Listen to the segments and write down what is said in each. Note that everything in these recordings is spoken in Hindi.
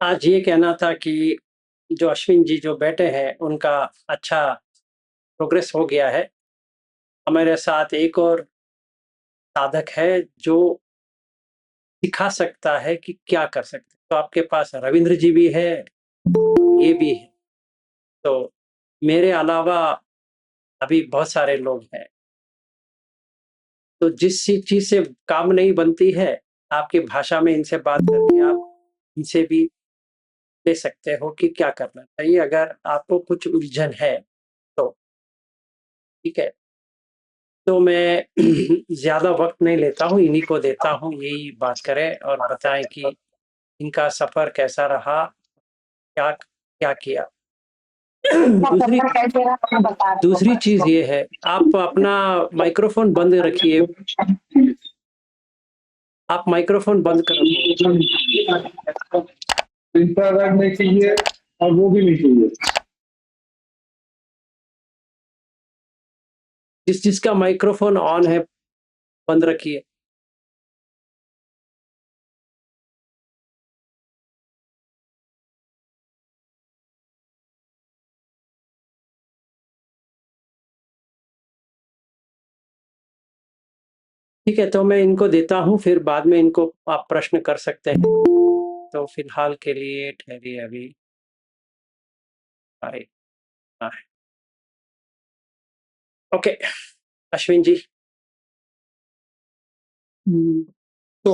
आज ये कहना था कि जो अश्विन जी जो बैठे हैं, उनका अच्छा प्रोग्रेस हो गया है। हमारे साथ एक और साधक है जो सिखा सकता है कि क्या कर सकते हैं। तो आपके पास रविंद्र जी भी है, ये भी है। तो मेरे अलावा अभी बहुत सारे लोग हैं। तो जिस चीज़ से काम नहीं बनती है, आपकी भाषा में इनसे बात करके आप इनसे भी ले सकते हो कि क्या करना चाहिए अगर आपको कुछ उलझन है तो, ठीक है? तो मैं ज़्यादा वक़्त नहीं लेता हूँ, इन्हीं को देता हूँ, यही बात करें और बताएँ कि इनका सफ़र कैसा रहा, क्या क्या किया? दूसरी दूसरी चीज़ ये है, आप अपना माइक्रोफ़ोन बंद रखिए। आप माइक्रोफ़ोन बंद कर रखो। इंफ्रारेड नहीं चाहिए और वो भी नहीं चाहिए। जिसका माइक्रोफ़ोन ऑन है, बंद रखिए। ठीक है, तो मैं इनको देता हूँ, फिर बाद में इनको आप प्रश्न कर सकते हैं। तो फिलहाल के लिए ठहरिए अभी। अरे! हाँ। ओके, अश्विन जी। तो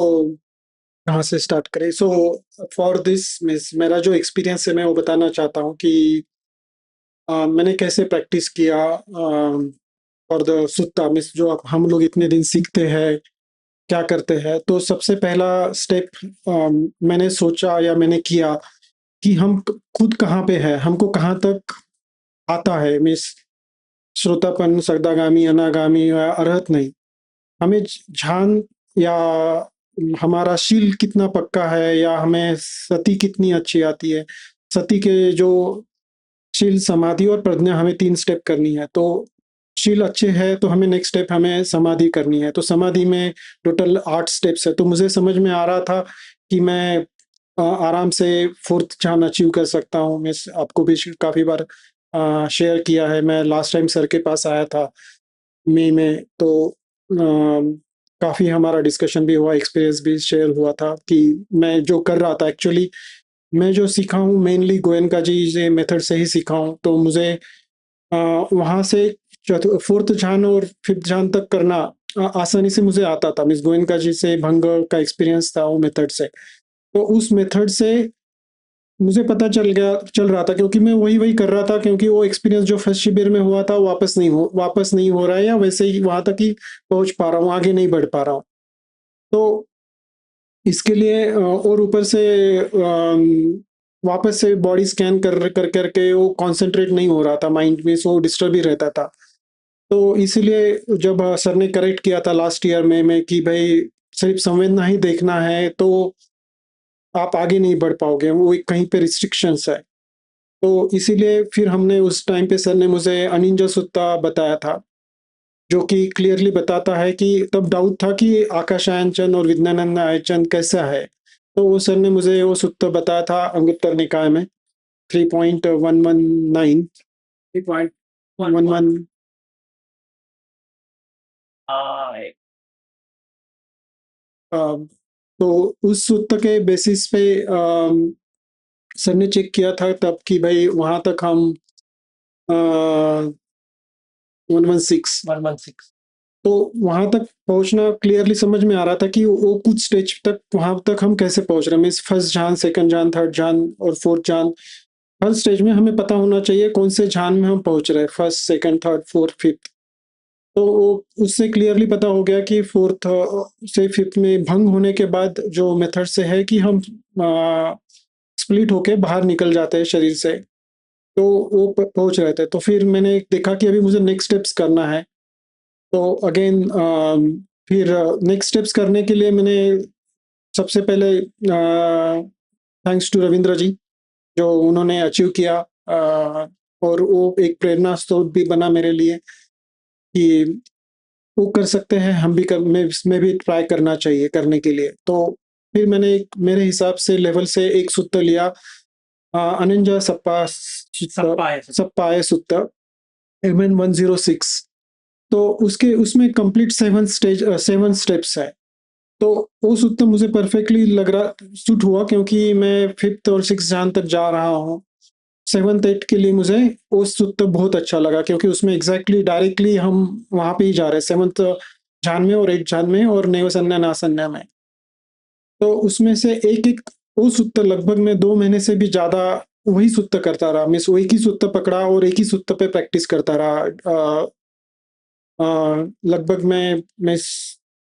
कहाँ से स्टार्ट करें? सो फॉर दिस मीन्स मेरा जो एक्सपीरियंस है मैं वो बताना चाहता हूँ कि मैंने कैसे प्रैक्टिस किया फॉर द सुत्ता मीन्स जो हम लोग इतने दिन सीखते हैं, क्या करते हैं। तो सबसे पहला स्टेप मैंने सोचा या मैंने किया कि हम खुद कहाँ पे है, हमको कहाँ तक आता है। मीन्स श्रोतापन, सगदागामी, अनागामी या अरहत नहीं। हमें ध्यान या हमारा शील कितना पक्का है या हमें सती कितनी अच्छी आती है। सती के जो शील, समाधि और प्रज्ञा हमें 3 स्टेप करनी है। तो शील अच्छे है तो हमें नेक्स्ट स्टेप हमें समाधि करनी है। तो समाधि में टोटल 8 स्टेप्स है। तो मुझे समझ में आ रहा था कि मैं आराम से 4th ध्यान अचीव कर सकता हूँ। मैं आपको भी काफ़ी बार शेयर किया है। मैं लास्ट टाइम सर के पास आया था मई में, तो काफ़ी हमारा डिस्कशन भी हुआ, एक्सपीरियंस भी शेयर हुआ था कि मैं जो कर रहा था एक्चुअली मैं जो सीखा हूँ मेनली गोयनका जी से मेथड से ही सीखा हूँ। तो मुझे वहाँ से 4th ध्यान और 5th ध्यान तक करना आसानी से मुझे आता था। मिस गोयनका जी से भंग का एक्सपीरियंस था वो मेथड से। तो उस मेथड से मुझे पता चल रहा था क्योंकि मैं वही-वही कर रहा था, क्योंकि वो एक्सपीरियंस जो फर्स्ट शिविर में हुआ था वो वापस नहीं हो रहा है या वैसे ही वहाँ तक ही पहुँच पा रहा हूँ, आगे नहीं बढ़ पा रहा हूँ। तो इसके लिए और ऊपर से वापस से बॉडी स्कैन कर के वो कॉन्संट्रेट नहीं हो रहा था माइंड में, सो डिस्टर्ब ही रहता था। तो इसीलिए जब सर ने करेक्ट किया था लास्ट ईयर में कि भाई सिर्फ संवेदना ही देखना है तो आप आगे नहीं बढ़ पाओगे, वो एक कहीं पे रिस्ट्रिक्शंस है। तो इसीलिए फिर हमने उस टाइम पे सर ने मुझे अनिंजा सुत्ता बताया था, जो कि क्लियरली बताता है कि तब डाउट था कि आकाशायन चंद और विज्ञानंद आयचंद कैसा है। तो वो सर ने मुझे वो सूत्र बताया था अंगुत्तर निकाय में 3.119 3.11 हाय! अ, तो उस सूत्र के बेसिस पे सर ने चेक किया था तब कि भाई वहाँ तक हम 116 116 तो वहाँ तक पहुँचना क्लियरली समझ में आ रहा था कि वो कुछ स्टेज तक वहाँ तक हम कैसे पहुँच रहे हैं। मीन्स फर्स्ट जान, सेकंड जान, थर्ड जान और फोर्थ जान। हर स्टेज में हमें पता होना चाहिए कौन से जान में हम पहुँच रहे हैं, first, second, third, fourth, fifth. तो वो उससे क्लियरली पता हो गया कि फोर्थ से फिफ्थ में भंग होने के बाद जो मेथड से है कि हम स्प्लिट होके बाहर निकल जाते हैं शरीर से। तो वो पहुँच रहे थे। तो फिर मैंने देखा कि अभी मुझे नेक्स्ट स्टेप्स करना है। तो अगेन फिर नेक्स्ट स्टेप्स करने के लिए मैंने सबसे पहले थैंक्स टू रविंद्र जी, जो उन्होंने अचीव किया, और वो एक प्रेरणा स्रोत भी बना मेरे लिए कि वो कर सकते हैं, हम भी मैं भी ट्राई करना चाहिए करने के लिए। तो फिर मैंने मेरे हिसाब से लेवल से एक सूत्र लिया, अनंजा सप्पाए सूत्र MN 106। तो उसमें कंप्लीट 7 स्टेप्स है। तो वो सूत्र मुझे परफेक्टली लग रहा सूट हुआ, क्योंकि मैं 5th और 6th जान तक जा रहा हूँ। 7th 8th के लिए मुझे वो सूत्र बहुत अच्छा लगा, क्योंकि उसमें एग्जैक्टली डायरेक्टली हम वहां पे ही जा रहे हैं, 7th जान में और 8th जान में और नेवसन्या नासन्या में। तो उसमें से एक एक वो सूत्र लगभग मैं 2 महीने से भी ज्यादा वही सूत्र करता रहा। मैं एक ही सूत्र पकड़ा और एक ही सूत्र पे प्रैक्टिस करता रहा। लगभग मैं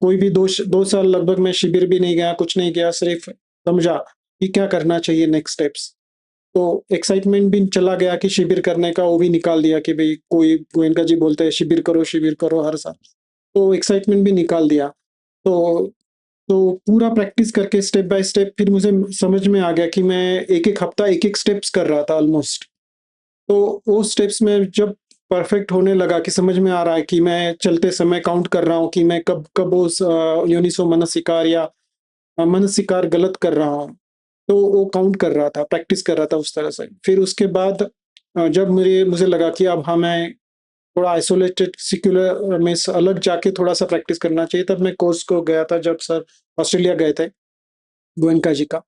कोई भी 2 साल लगभग मैं शिविर भी नहीं गया, कुछ नहीं किया, सिर्फ समझा कि क्या करना चाहिए नेक्स्ट स्टेप्स। तो एक्साइटमेंट भी चला गया कि शिविर करने का, वो भी निकाल दिया कि भाई कोई गोयनका जी बोलते हैं शिविर करो हर साल, तो एक्साइटमेंट भी निकाल दिया। तो तो पूरा प्रैक्टिस करके स्टेप बाय स्टेप फिर मुझे समझ में आ गया कि मैं एक-एक हफ्ता एक-एक स्टेप्स कर रहा था ऑलमोस्ट। तो वो स्टेप्स में जब परफेक्ट होने लगा कि समझ में आ रहा है कि मैं चलते समय काउंट कर रहा हूँ कि मैं कब उस योनिसो मनसिकार या मनसिकार गलत कर रहा हूँ। तो वो काउंट कर रहा था, प्रैक्टिस कर रहा था उस तरह से। फिर उसके बाद जब मुझे लगा कि अब हाँ, मैं थोड़ा आइसोलेटेड सेक्युलर में से अलग जाके थोड़ा-सा प्रैक्टिस करना चाहिए, तब मैं कोर्स को गया था, जब सर ऑस्ट्रेलिया गए थे, गोएनका जी का।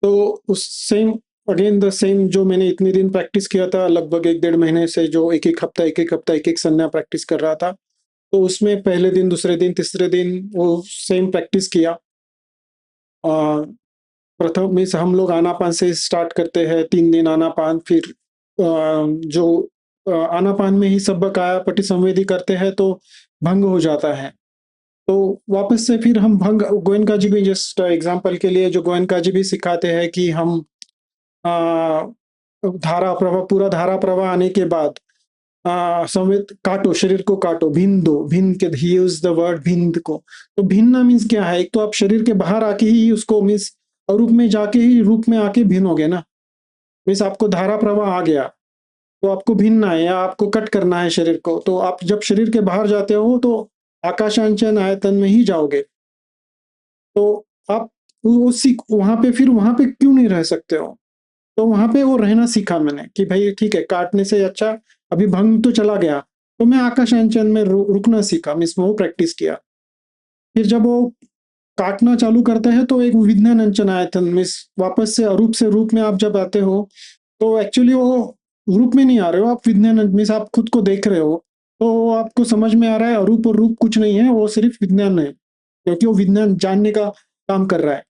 तो उस सेम अगेन द सेम जो मैंने इतने दिन प्रैक्टिस किया था, लगभग 1 डेढ़ महीने से जो एक-एक हफ्ता, एक-एक हफ्ता, एक-एक संज्ञा प्रैक्टिस कर रहा था। तो उसमें पहले दिन, दूसरे दिन, तीसरे दिन वो सेम प्रैक्टिस किया। अ, प्रथम मीन्स हम लोग आनापान से स्टार्ट करते हैं, 3 दिन आनापान, फिर जो आनापान में ही सब काया पटी संवेदी करते हैं तो भंग हो जाता है। तो वापस से फिर हम भंग, गोयनका जी भी जस्ट एग्जांपल के लिए, जो गोयनका जी भी सिखाते हैं कि हम अ, धारा प्रवाह, पूरा धारा प्रवाह आने के बाद संवेद काटो, शरीर को काटो, भिन्न दो, भिन्न के ही यूज द वर्ड भिन्न को। तो भिन्ना मीन्स क्या है? एक तो आप शरीर के बाहर आके ही उसको मीन्स अरूप में जाके ही रूप में आके भिन्न हो गए ना। मीन्स आपको धारा प्रवाह आ गया, तो आपको भिन्ना है या आपको कट करना है शरीर को। तो आप जब शरीर के बाहर जाते हो तो आकाशांचन आयतन में ही जाओगे। तो आप वो सीख वहाँ पे क्यों नहीं रह सकते हो? तो वहाँ पे वो रहना सीखा मैंने कि भाई ठीक है, काटने से अच्छा अभी भंग तो चला गया, तो मैं आकाशांचन में रुकना सीखा, मीन्स वो प्रैक्टिस किया। फिर जब वो काटना चालू करते हैं तो एक विज्ञान अंचन आयतन मीन्स वापस से अरूप से रूप में आप जब आते हो, तो एक्चुअली वो रूप में नहीं आ रहे हो आप, विज्ञान मीन्स आप खुद को देख रहे हो। तो आपको समझ में आ रहा है अरूप और रूप कुछ नहीं है, वो सिर्फ विज्ञान है, क्योंकि वो विज्ञान जानने का काम कर रहा है।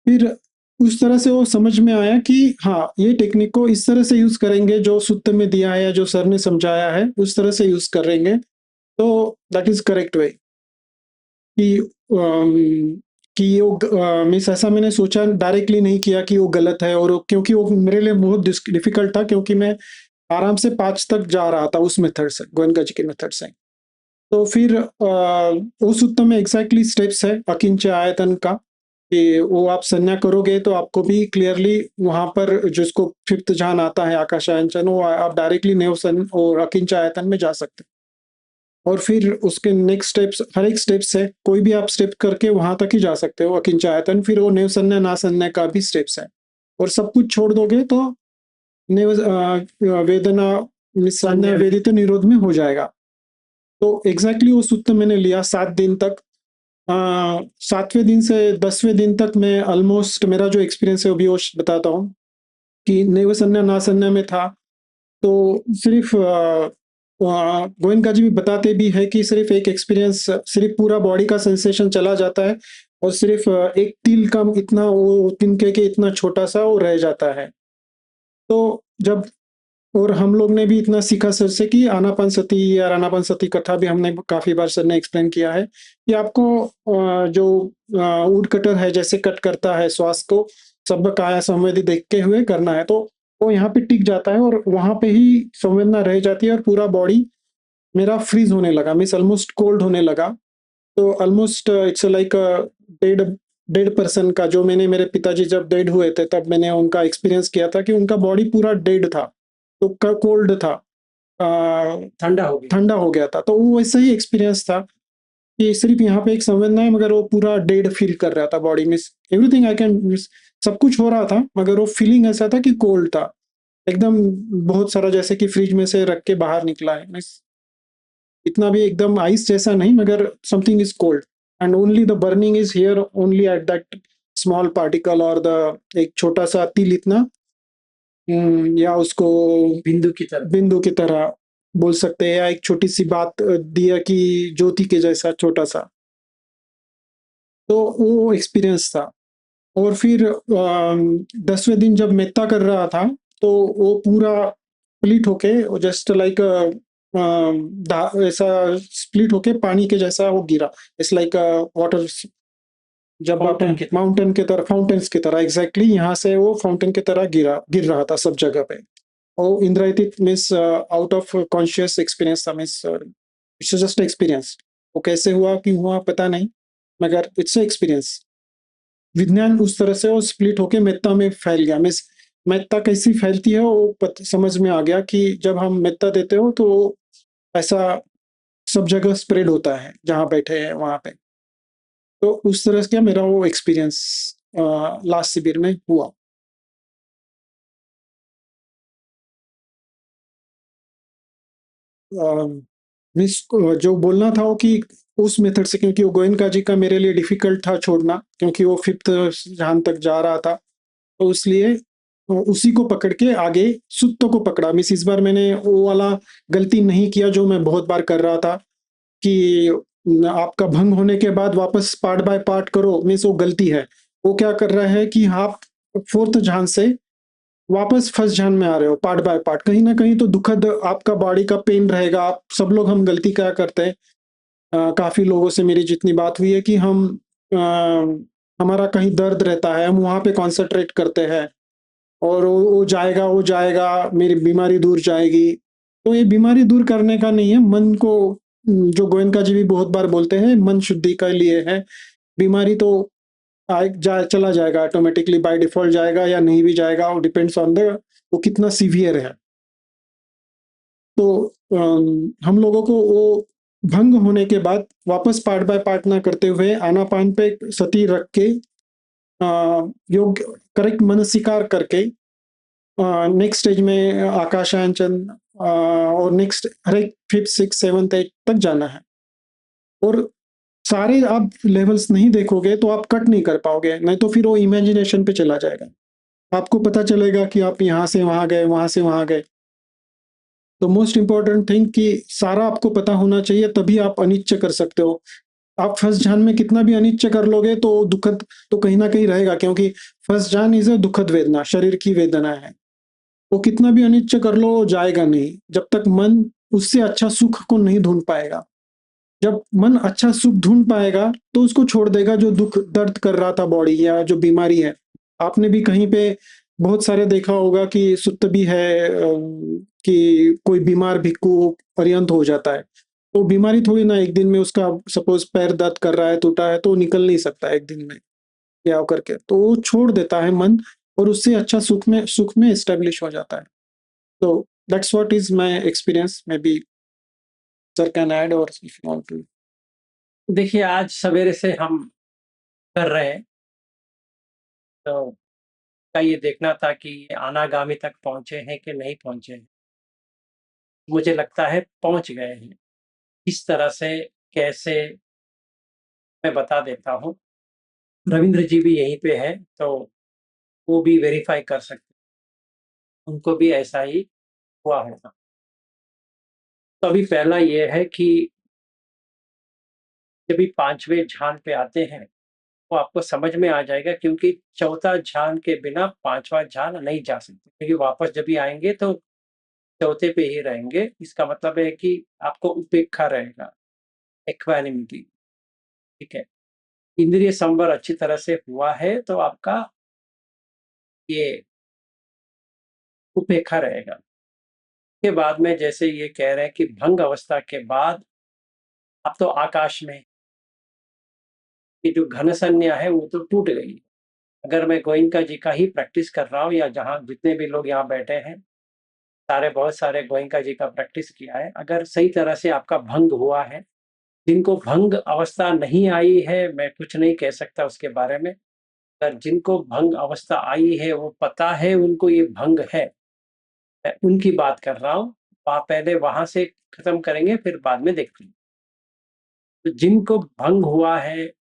फिर उस तरह से वो समझ में आया कि हाँ, ये टेक्निक को इस तरह से यूज़ करेंगे, जो सूत्र में दिया है या जो सर ने समझाया है, उस तरह से यूज़ करेंगे, तो दैट इज़ करेक्ट वे। कि कि मीन्स ऐसा मैंने सोचा डायरेक्टली नहीं किया कि वो गलत है, और क्योंकि वो मेरे लिए बहुत डिफ़िकल्ट था, क्योंकि मैं आराम से 5 तक जा रहा था उस मेथड से, गोएनका जी के मेथड से। तो फिर उस सूत्र में एग्ज़ैक्टली स्टेप्स है अकिंच आयतन का, कि वो आप संज्ञा करोगे तो आपको भी क्लियरली वहाँ पर जिसको 5th जान आता है आकाशायंचन, वो आप डायरेक्टली नेवसन और अकिंच आयतन में जा सकते हैं। और फिर उसके नेक्स्ट स्टेप्स, हर एक स्टेप्स है, कोई भी आप स्टेप करके वहाँ तक ही जा सकते हो अकिंच आयतन, फिर वो नेवसन्या नासन्या का भी स्टेप्स है। और सब कुछ छोड़ दोगे तो वेदना संज्ञा वेदित निरोध में हो जाएगा। तो एग्जैक्टली वो सूत्र मैंने लिया 7 दिन तक। 7वें दिन से 10वें दिन तक मैं ऑलमोस्ट, मेरा जो एक्सपीरियंस है वो भी वो बताता हूँ कि नेवसन्या नासन्या में था। तो सिर्फ गोयनका जी भी बताते भी है कि सिर्फ एक एक्सपीरियंस, सिर्फ पूरा बॉडी का सेंसेशन चला जाता है, और सिर्फ एक तिल का इतना, वो तिनके के इतना छोटा सा वो रह जाता है। तो जब, और हम लोग ने भी इतना सीखा सर से कि आनापानसति या आनापानसति कथा भी हमने काफी बार सर ने एक्सप्लेन किया है कि आपको जो वुड कटर है जैसे कट करता है श्वास को, सब काया संवेदी देखते हुए करना है, तो वो यहाँ पे टिक जाता है और वहां पे ही संवेदना रह जाती है, और पूरा बॉडी मेरा फ्रीज होने लगा, मीन्स ऑलमोस्ट कोल्ड होने लगा। तो almost it's like dead dead person का, जो मैंने, मेरे पिताजी जब डेड हुए थे तब मैंने उनका एक्सपीरियंस किया था कि उनका बॉडी पूरा डेड था, तो कोल्ड था, ठंडा हो गया। ठंडा हो गया था। तो वो वैसा ही एक्सपीरियंस था। कि सिर्फ यहाँ पे एक संवेदना है, मगर वो पूरा डेड फील कर रहा था बॉडी में। एवरीथिंग आई कैन, सब कुछ हो रहा था, मगर वो फीलिंग ऐसा था कि कोल्ड था एकदम, बहुत सारा, जैसे कि फ्रिज में से रख के बाहर निकला है। इतना भी एकदम आइस जैसा नहीं, मगर something is cold, and only the burning is here only at that small particle, और द एक छोटा सा तिल इतना, या उसको बिंदु की तरह बोल सकते हैं, या एक छोटी सी बात, दिया की ज्योति के जैसा छोटा सा। तो वो एक्सपीरियंस था। और फिर 10वें दिन जब मेत्ता कर रहा था, तो वो पूरा स्प्लिट होके, जस्ट लाइक ऐसा स्प्लिट होके पानी के जैसा वो गिरा। इट्स लाइक वाटर, जब माउंटेन की तरह, फाउंटेन्स की तरह, एग्जैक्टली यहाँ से वो फाउंटेन की तरह गिर रहा था सब जगह पे। और इंद्रायित means out of conscious experience था, मीन्स इट्स जस्ट एक्सपीरियंस। वो कैसे हुआ कि हुआ पता नहीं, मगर इट्स एक्सपीरियंस। विज्ञान उस तरह से वो स्प्लिट होके मेत्ता में फैल गया। मीन्स मेत्ता कैसी फैलती है वो समझ में आ गया कि जब हम मेत्ता देते हो तो ऐसा सब जगह स्प्रेड होता है जहाँ बैठे हैं वहां पे। तो उस तरह से मेरा वो एक्सपीरियंस लास्ट शिविर में हुआ। मीन्स जो बोलना था वो कि उस मेथड से, क्योंकि वो गोयनका जी का मेरे लिए डिफिकल्ट था छोड़ना, क्योंकि वो 5th जहां तक जा रहा था, तो इसलिए उसी को पकड़ के आगे सुत्त को पकड़ा। मिस इस बार मैंने वो वाला गलती नहीं किया जो मैं बहुत बार कर रहा था, कि आपका भंग होने के बाद वापस पार्ट बाय पार्ट करो, मीन्स वो गलती है। वो क्या कर रहा है कि आप 4th ध्यान से वापस फर्स्ट ध्यान में आ रहे हो पार्ट बाय पार्ट। कहीं ना कहीं तो दुखद आपका बॉडी का पेन रहेगा। आप सब लोग, हम गलती क्या करते हैं, काफी लोगों से मेरी जितनी बात हुई है कि हम हमारा कहीं दर्द रहता है, हम वहां पे कॉन्सेंट्रेट करते हैं, और वो जाएगा, मेरी बीमारी दूर जाएगी। तो ये बीमारी दूर करने का नहीं है, मन को, जो गोयनका जी भी बहुत बार बोलते हैं, मन शुद्धि के लिए है। बीमारी तो चला जाएगा ऑटोमेटिकली, बाय डिफॉल्ट जाएगा या नहीं भी जाएगा, वो डिपेंड्स ऑन द वो कितना सीवियर है। तो हम लोगों को वो भंग होने के बाद वापस पार्ट बाय पार्ट ना करते हुए, आनापान पे सती रख के, योग करेक्ट मन स्वीकार करके, नेक्स्ट स्टेज में आकाशायन चंद, और नेक्स्ट हर एक 5th 6th 7th 8th तक जाना है। और सारे आप लेवल्स नहीं देखोगे तो आप कट नहीं कर पाओगे, नहीं तो फिर वो इमेजिनेशन पे चला जाएगा। आपको पता चलेगा कि आप यहाँ से वहां गए, वहां से वहां गए। तो मोस्ट इंपॉर्टेंट थिंग कि सारा आपको पता होना चाहिए, तभी आप अनिच्छ कर सकते हो। आप फर्स्ट ध्यान में कितना भी अनिच्छ कर लोगे तो दुखद तो कहीं ना कहीं रहेगा, क्योंकि फर्स्ट ध्यान इज अ दुखद वेदना, शरीर की वेदना है। वो कितना भी अनिच्छ कर लो जाएगा नहीं, जब तक मन उससे अच्छा सुख को नहीं ढूंढ पाएगा। जब मन अच्छा सुख ढूंढ पाएगा तो उसको छोड़ देगा जो दुख दर्द कर रहा था बॉडी, या जो बीमारी है। आपने भी कहीं पे बहुत सारे देखा होगा कि सुत्त भी है, कि कोई बीमार भिक्खु पर्यंत हो जाता है। तो बीमारी थोड़ी ना एक दिन में, उसका सपोज पैर दर्द कर रहा है, टूटा है, तो वो निकल नहीं सकता एक दिन में या करके, तो वो छोड़ देता है मन, और उससे अच्छा सुख में एस्टेब्लिश हो जाता है। तो that's what is my experience. May be sir can add, और इफ यू वांट टू। देखिए, आज सवेरे से हम कर रहे हैं, तो का ये देखना था कि अनागामी तक पहुँचे हैं कि नहीं पहुँचे हैं। मुझे लगता है पहुँच गए हैं। किस तरह से, कैसे, मैं बता देता हूँ। रविंद्र जी भी यहीं पे हैं, तो वो भी वेरीफ़ाई कर सकते हैं। उनको भी ऐसा ही हुआ होगा। तो अभी पहला ये है कि जब भी 5वें ध्यान पे आते हैं, तो आपको समझ में आ जाएगा, क्योंकि चौथा ध्यान के बिना 5वां ध्यान नहीं जा सकते, क्योंकि वापस जब भी आएँगे तो चौथे पे ही रहेंगे। इसका मतलब है कि आपको उपेक्षा रहेगा, इक्वानिमिटी, ठीक है? इंद्रिय संवर अच्छी तरह से हुआ है तो आपका ये उपेक्षा रहेगा। के बाद में जैसे ये कह रहे हैं कि भंग अवस्था के बाद अब तो आकाश में ये जो घन संज्ञा है वो तो टूट गई। अगर मैं गोयनका जी का ही प्रैक्टिस कर रहा हूँ, या जहाँ जितने भी लोग यहाँ बैठे हैं, बहुत सारे गोयनका जी का प्रैक्टिस किया है। अगर सही तरह से आपका भंग हुआ है, जिनको भंग अवस्था नहीं आई है, मैं कुछ नहीं कह सकता उसके बारे में। पर जिनको भंग अवस्था आई है, वो पता है उनको ये भंग है। मैं उनकी बात कर रहा हूँ। पहले वहाँ से खत्म करेंगे, फिर बाद में देखते हैं। तो जिनको भंग हुआ है,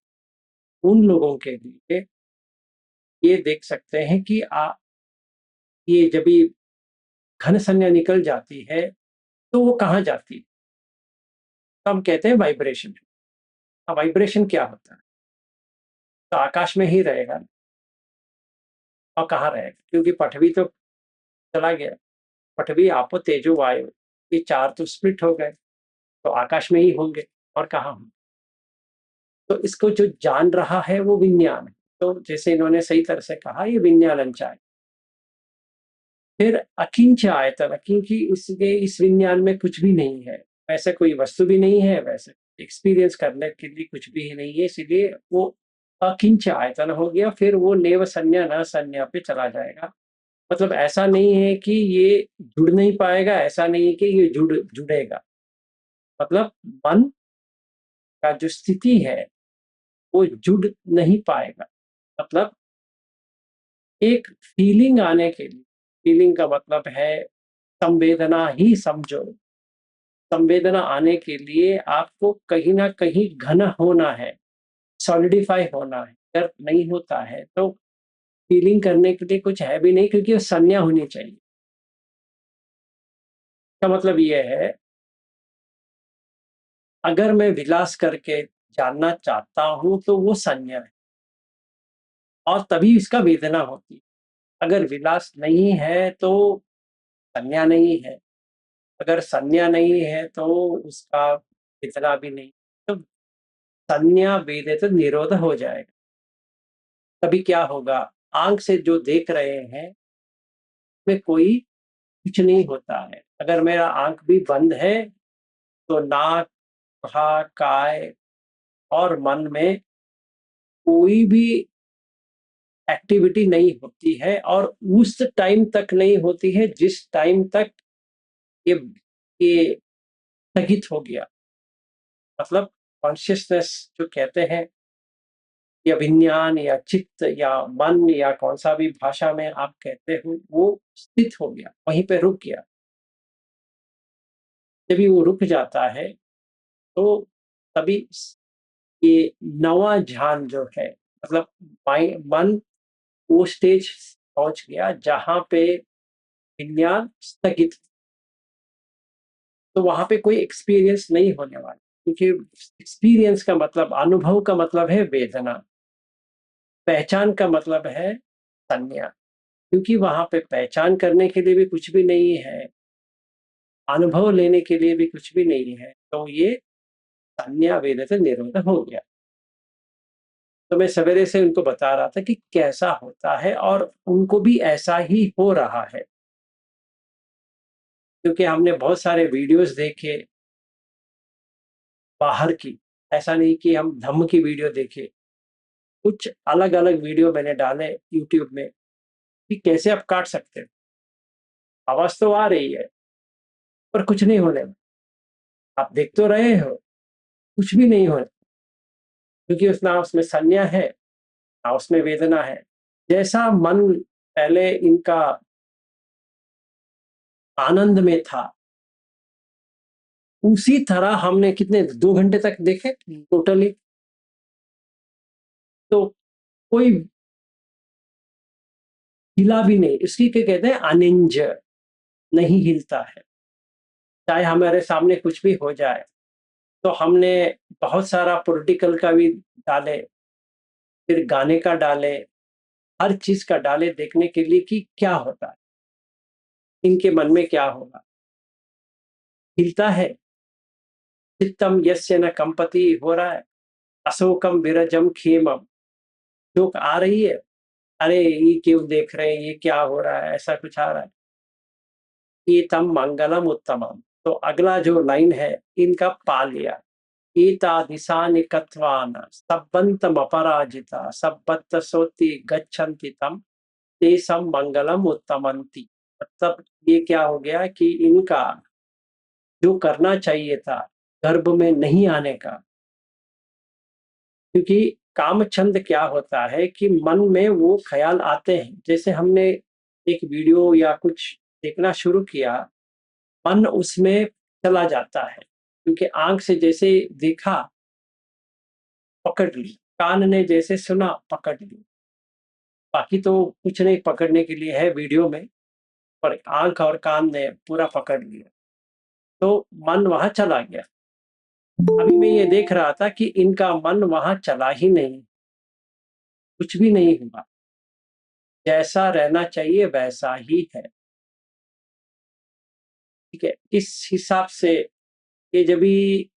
उन लोगों के लिए ये देख सकते हैं कि ये जब ये घन संज्ञा निकल जाती है, तो वो कहाँ जाती है? तो हम कहते हैं वाइब्रेशन। वाइब्रेशन क्या होता है? तो आकाश में ही रहेगा और कहाँ रहेगा? क्योंकि पृथ्वी तो चला गया। पृथ्वी, आपो, तेजो, वायु, ये 4 तो स्प्लिट हो गए, तो आकाश में ही होंगे और कहाँ होंगे? तो इसको जो जान रहा है वो विज्ञान है। तो जैसे इन्होंने सही तरह से कहा, ये विज्ञानंच है। फिर अकिंच आयतन, क्योंकि इसके इस विज्ञान में कुछ भी नहीं है, वैसे कोई वस्तु भी नहीं है, वैसे एक्सपीरियंस करने के लिए कुछ भी नहीं है, इसलिए वो अकिंच आयतन हो गया। फिर वो नेव संज्ञा न संज्ञा पे चला जाएगा। मतलब ऐसा नहीं है कि ये जुड़ नहीं पाएगा, ऐसा नहीं है कि ये जुड़ेगा। मतलब मन का जो स्थिति है वो जुड़ नहीं पाएगा। मतलब एक फीलिंग आने के लिए, फीलिंग का मतलब है संवेदना ही समझो। संवेदना आने के लिए आपको कहीं ना कहीं घन होना है, सॉलिडिफाई होना है। अगर नहीं होता है तो फीलिंग करने के लिए कुछ है भी नहीं, क्योंकि वो संज्ञा होनी चाहिए। इसका मतलब ये है, अगर मैं विलास करके जानना चाहता हूं तो वो संज्ञा है, और तभी इसका वेदना होती है। अगर विलास नहीं है तो संज्ञा नहीं है, अगर संज्ञा नहीं है तो उसका वेदना भी नहीं। तो संज्ञा वेदित निरोध हो जाएगा। तभी क्या होगा, आंख से जो देख रहे हैं में कोई कुछ नहीं होता है। अगर मेरा आंख भी बंद है तो नाक, काय और मन में कोई भी एक्टिविटी नहीं होती है, और उस टाइम तक नहीं होती है जिस टाइम तक ये ये स्थगित हो गया। मतलब कॉन्शियसनेस जो कहते हैं, या विज्ञान या चित्त या मन या कौन सा भी भाषा में आप कहते हो, वो स्थित हो गया, वहीं पे रुक गया। जब भी वो रुक जाता है तो तभी ये नवा ध्यान जो है, मतलब मन वो स्टेज पहुंच गया जहां पे विज्ञान स्थगित। तो वहां पे कोई एक्सपीरियंस नहीं होने वाला, क्योंकि एक्सपीरियंस का मतलब, अनुभव का मतलब है वेदना, पहचान का मतलब है संज्ञा। क्योंकि वहां पे पहचान करने के लिए भी कुछ भी नहीं है, अनुभव लेने के लिए भी कुछ भी नहीं है, तो ये संज्ञा वेद से निरोध हो गया। तो मैं सवेरे से उनको बता रहा था कि कैसा होता है, और उनको भी ऐसा ही हो रहा है, क्योंकि हमने बहुत सारे वीडियोस देखे बाहर की। ऐसा नहीं कि हम धम्म की वीडियो देखे, कुछ अलग अलग वीडियो मैंने डाले यूट्यूब में कि कैसे आप काट सकते हो। आवाज तो आ रही है पर कुछ नहीं होने, आप देख तो रहे हो, कुछ भी नहीं होने, क्योंकि ना उसमें संज्ञा है ना उसमें वेदना है। जैसा मन पहले इनका आनंद में था, उसी तरह हमने कितने 2 घंटे तक देखे टोटली। तो कोई हिला भी नहीं, इसकी क्या कहते हैं, अनिंज, नहीं हिलता है। चाहे हमारे सामने कुछ भी हो जाए। तो हमने बहुत सारा पॉलिटिकल का भी डाले, फिर गाने का डाले, हर चीज का डाले, देखने के लिए कि क्या होता है, इनके मन में क्या होगा। हिलता है, चित्तम यस्य न कंपति हो रहा है, अशोकम विरजम खेमम, जोक आ रही है, अरे ये क्यों देख रहे हैं, ये क्या हो रहा है, ऐसा कुछ आ रहा है। एतम मंगलम उत्तमम। तो अगला जो लाइन है इनका पा लिया, एता दिशानि कत्वान सब्बंतम अपराजिता सब्बत सोति गच्छन्ति तम तेसम मंगलम उत्तमंती। मतलब ये क्या हो गया कि इनका जो करना चाहिए था गर्भ में नहीं आने का, क्योंकि कामछंद क्या होता है कि मन में वो ख्याल आते हैं। जैसे हमने एक वीडियो या कुछ देखना शुरू किया, मन उसमें चला जाता है, क्योंकि आँख से जैसे देखा, पकड़ ली, कान ने जैसे सुना, पकड़ ली। बाकी तो कुछ नहीं पकड़ने के लिए है वीडियो में, पर आँख और कान ने पूरा पकड़ लिया, तो मन वहाँ चला गया। अभी मैं ये देख रहा था कि इनका मन वहाँ चला ही नहीं, कुछ भी नहीं हुआ। जैसा रहना चाहिए वैसा ही है, ठीक है? इस हिसाब से ये जब भी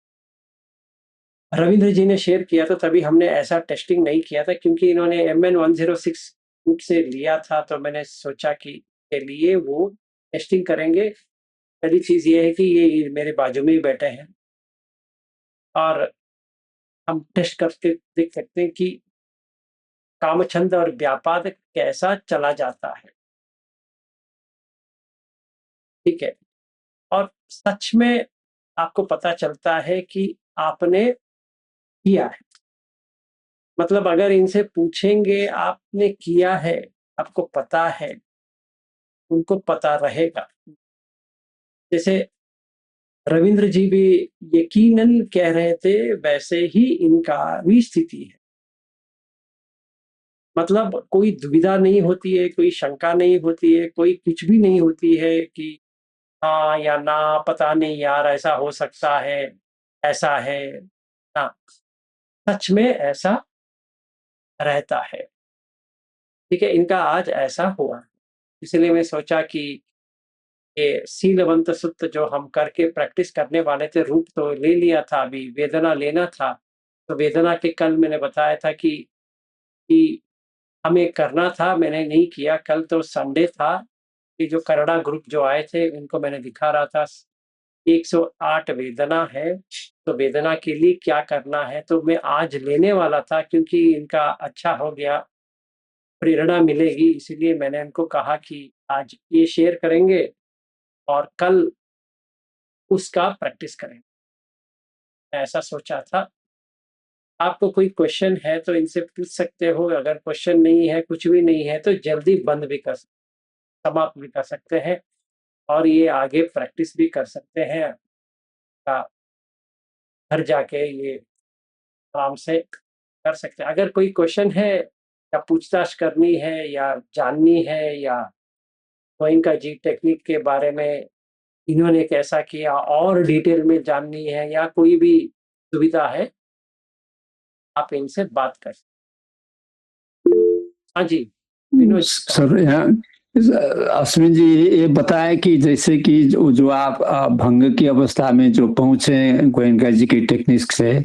रविंद्र जी ने शेयर किया, तो तभी हमने ऐसा टेस्टिंग नहीं किया था, क्योंकि इन्होंने MN106 बुक से लिया था, तो मैंने सोचा कि के लिए वो टेस्टिंग करेंगे। पहली चीज़ ये है कि ये मेरे बाजू में ही बैठे हैं और हम टेस्ट करके देख सकते हैं कि कामछंद और व्यापाद कैसा चला जाता है, ठीक है? और सच में आपको पता चलता है कि आपने किया है। मतलब अगर इनसे पूछेंगे आपने किया है, आपको पता है, उनको पता रहेगा। जैसे रविंद्र जी भी यकीनन कह रहे थे, वैसे ही इनका भी स्थिति है। मतलब कोई दुविधा नहीं होती है, कोई शंका नहीं होती है, कोई कुछ भी नहीं होती है कि हाँ या ना, पता नहीं यार, ऐसा हो सकता है, ऐसा है। ना, सच में ऐसा रहता है, ठीक है? इनका आज ऐसा हुआ, इसलिए मैं सोचा कि ये सीलवंत सुत्त जो हम करके प्रैक्टिस करने वाले थे, रूप तो ले लिया था, अभी वेदना लेना था। तो वेदना के कल मैंने बताया था कि हमें करना था, मैंने नहीं किया। कल तो संडे था, ये जो कनाडा ग्रुप जो आए थे, उनको मैंने दिखा रहा था 108 वेदना है, तो वेदना के लिए क्या करना है, तो मैं आज लेने वाला था, क्योंकि इनका अच्छा हो गया, प्रेरणा मिलेगी, इसीलिए मैंने इनको कहा कि आज ये शेयर करेंगे और कल उसका प्रैक्टिस करेंगे। ऐसा सोचा था। आपको कोई क्वेश्चन है तो इनसे पूछ सकते हो, अगर क्वेश्चन नहीं है, कुछ भी नहीं है, तो जल्दी बंद भी कर समाप्त भी कर सकते हैं और ये आगे प्रैक्टिस भी कर सकते हैं। घर जाके ये आराम से कर सकते हैं। अगर कोई क्वेश्चन है या पूछताछ करनी है या जाननी है या गोइंका जी टेक्निक के बारे में इन्होंने कैसा किया और डिटेल में जाननी है या कोई भी सुविधा है, आप इनसे बात कर। हाँ जी, विनोद जी। सर यहाँ अश्विन जी ये बताएं कि जैसे कि जो आप भंग की अवस्था में जो पहुंचे गोयनका जी की टेक्निक से,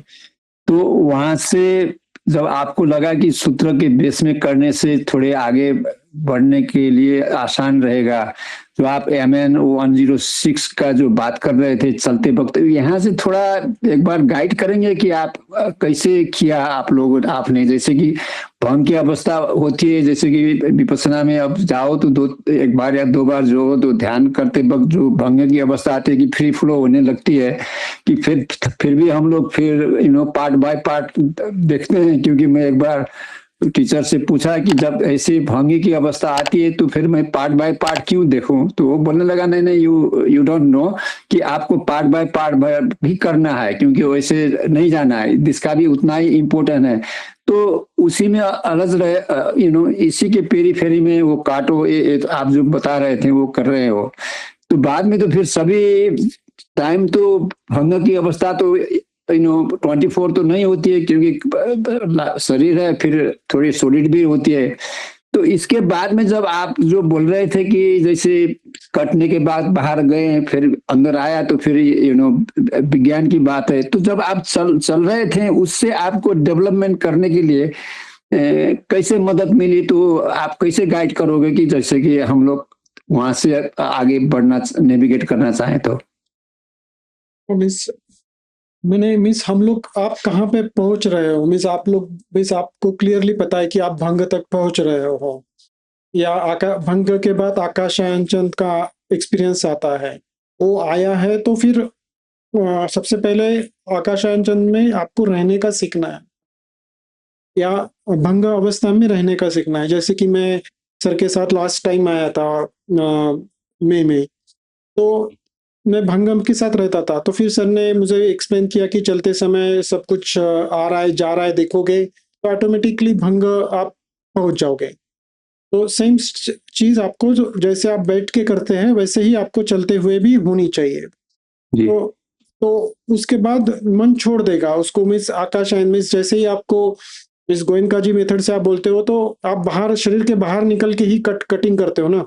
तो वहां से जब आपको लगा कि सूत्र के बेस में करने से थोड़े आगे बढ़ने के लिए आसान रहेगा, जो आप MN106 का जो बात कर रहे थे चलते वक्त, यहाँ से थोड़ा एक बार गाइड करेंगे कि आप कैसे किया आप लोग आपने, जैसे कि भंग की अवस्था होती है, जैसे कि विपස්සना में अब जाओ तो एक बार या दो बार जो तो ध्यान करते वक्त जो भंग की अवस्था आती है कि फ्री फ्लो होने लगती है, कि फिर भी हम लोग फिर पार्ट बाय पार्ट देखते हैं, क्योंकि मैं एक बार टीचर से पूछा कि जब ऐसी भंगी की अवस्था आती है तो फिर मैं पार्ट बाय पार्ट क्यों देखूं, तो वो बोलने लगा नहीं नहीं, यू डोंट नो कि आपको पार्ट बाय पार्ट भी करना है, क्योंकि वैसे नहीं जाना है, इसका भी उतना ही इम्पोर्टेंट है। तो उसी में अलग रहे, इसी के पेरी फेरी में वो काटो, ये आप जो बता रहे थे वो कर रहे हो। तो बाद में तो फिर सभी टाइम तो भंग की अवस्था तो 24 तो नहीं होती है, क्योंकि शरीर है, फिर थोड़ी सॉलिड भी होती है। तो इसके बाद में जब आप जो बोल रहे थे कि जैसे कटने के बाद बाहर गए फिर अंदर आया, तो फिर विज्ञान की बात है, तो जब आप चल रहे थे उससे आपको डेवलपमेंट करने के लिए कैसे मदद मिली, तो आप कैसे गाइड करोगे कि जैसे कि हम लोग वहां से आगे बढ़ना नेविगेट करना चाहें तो? मिस हम लोग आप कहाँ पे पहुंच रहे हो, मिस आपको क्लियरली पता है कि आप भंग तक पहुंच रहे हो, या भंग के बाद आकाशायन चंद का एक्सपीरियंस आता है, वो आया है, तो फिर सबसे पहले आकाशायन चंद में आपको रहने का सीखना है। या भंग अवस्था में रहने का सीखना है। जैसे कि मैं सर के साथ लास्ट टाइम आया था मई में, तो मैं भंगम के साथ रहता था, तो फिर सर ने मुझे एक्सप्लेन किया कि चलते समय सब कुछ आ रहा है, जा रहा है, देखोगे तो ऑटोमेटिकली भंग आप पहुँच जाओगे। तो सेम चीज़ आपको जो जैसे आप बैठ के करते हैं, वैसे ही आपको चलते हुए भी होनी चाहिए। जी तो तो उसके बाद मन छोड़ देगा उसको, मीन्स आकाश एंड मीन्स जैसे ही आपको इस गोयनका जी मेथड से आप बोलते हो, तो आप बाहर शरीर के बाहर निकल के ही कटिंग करते हो ना,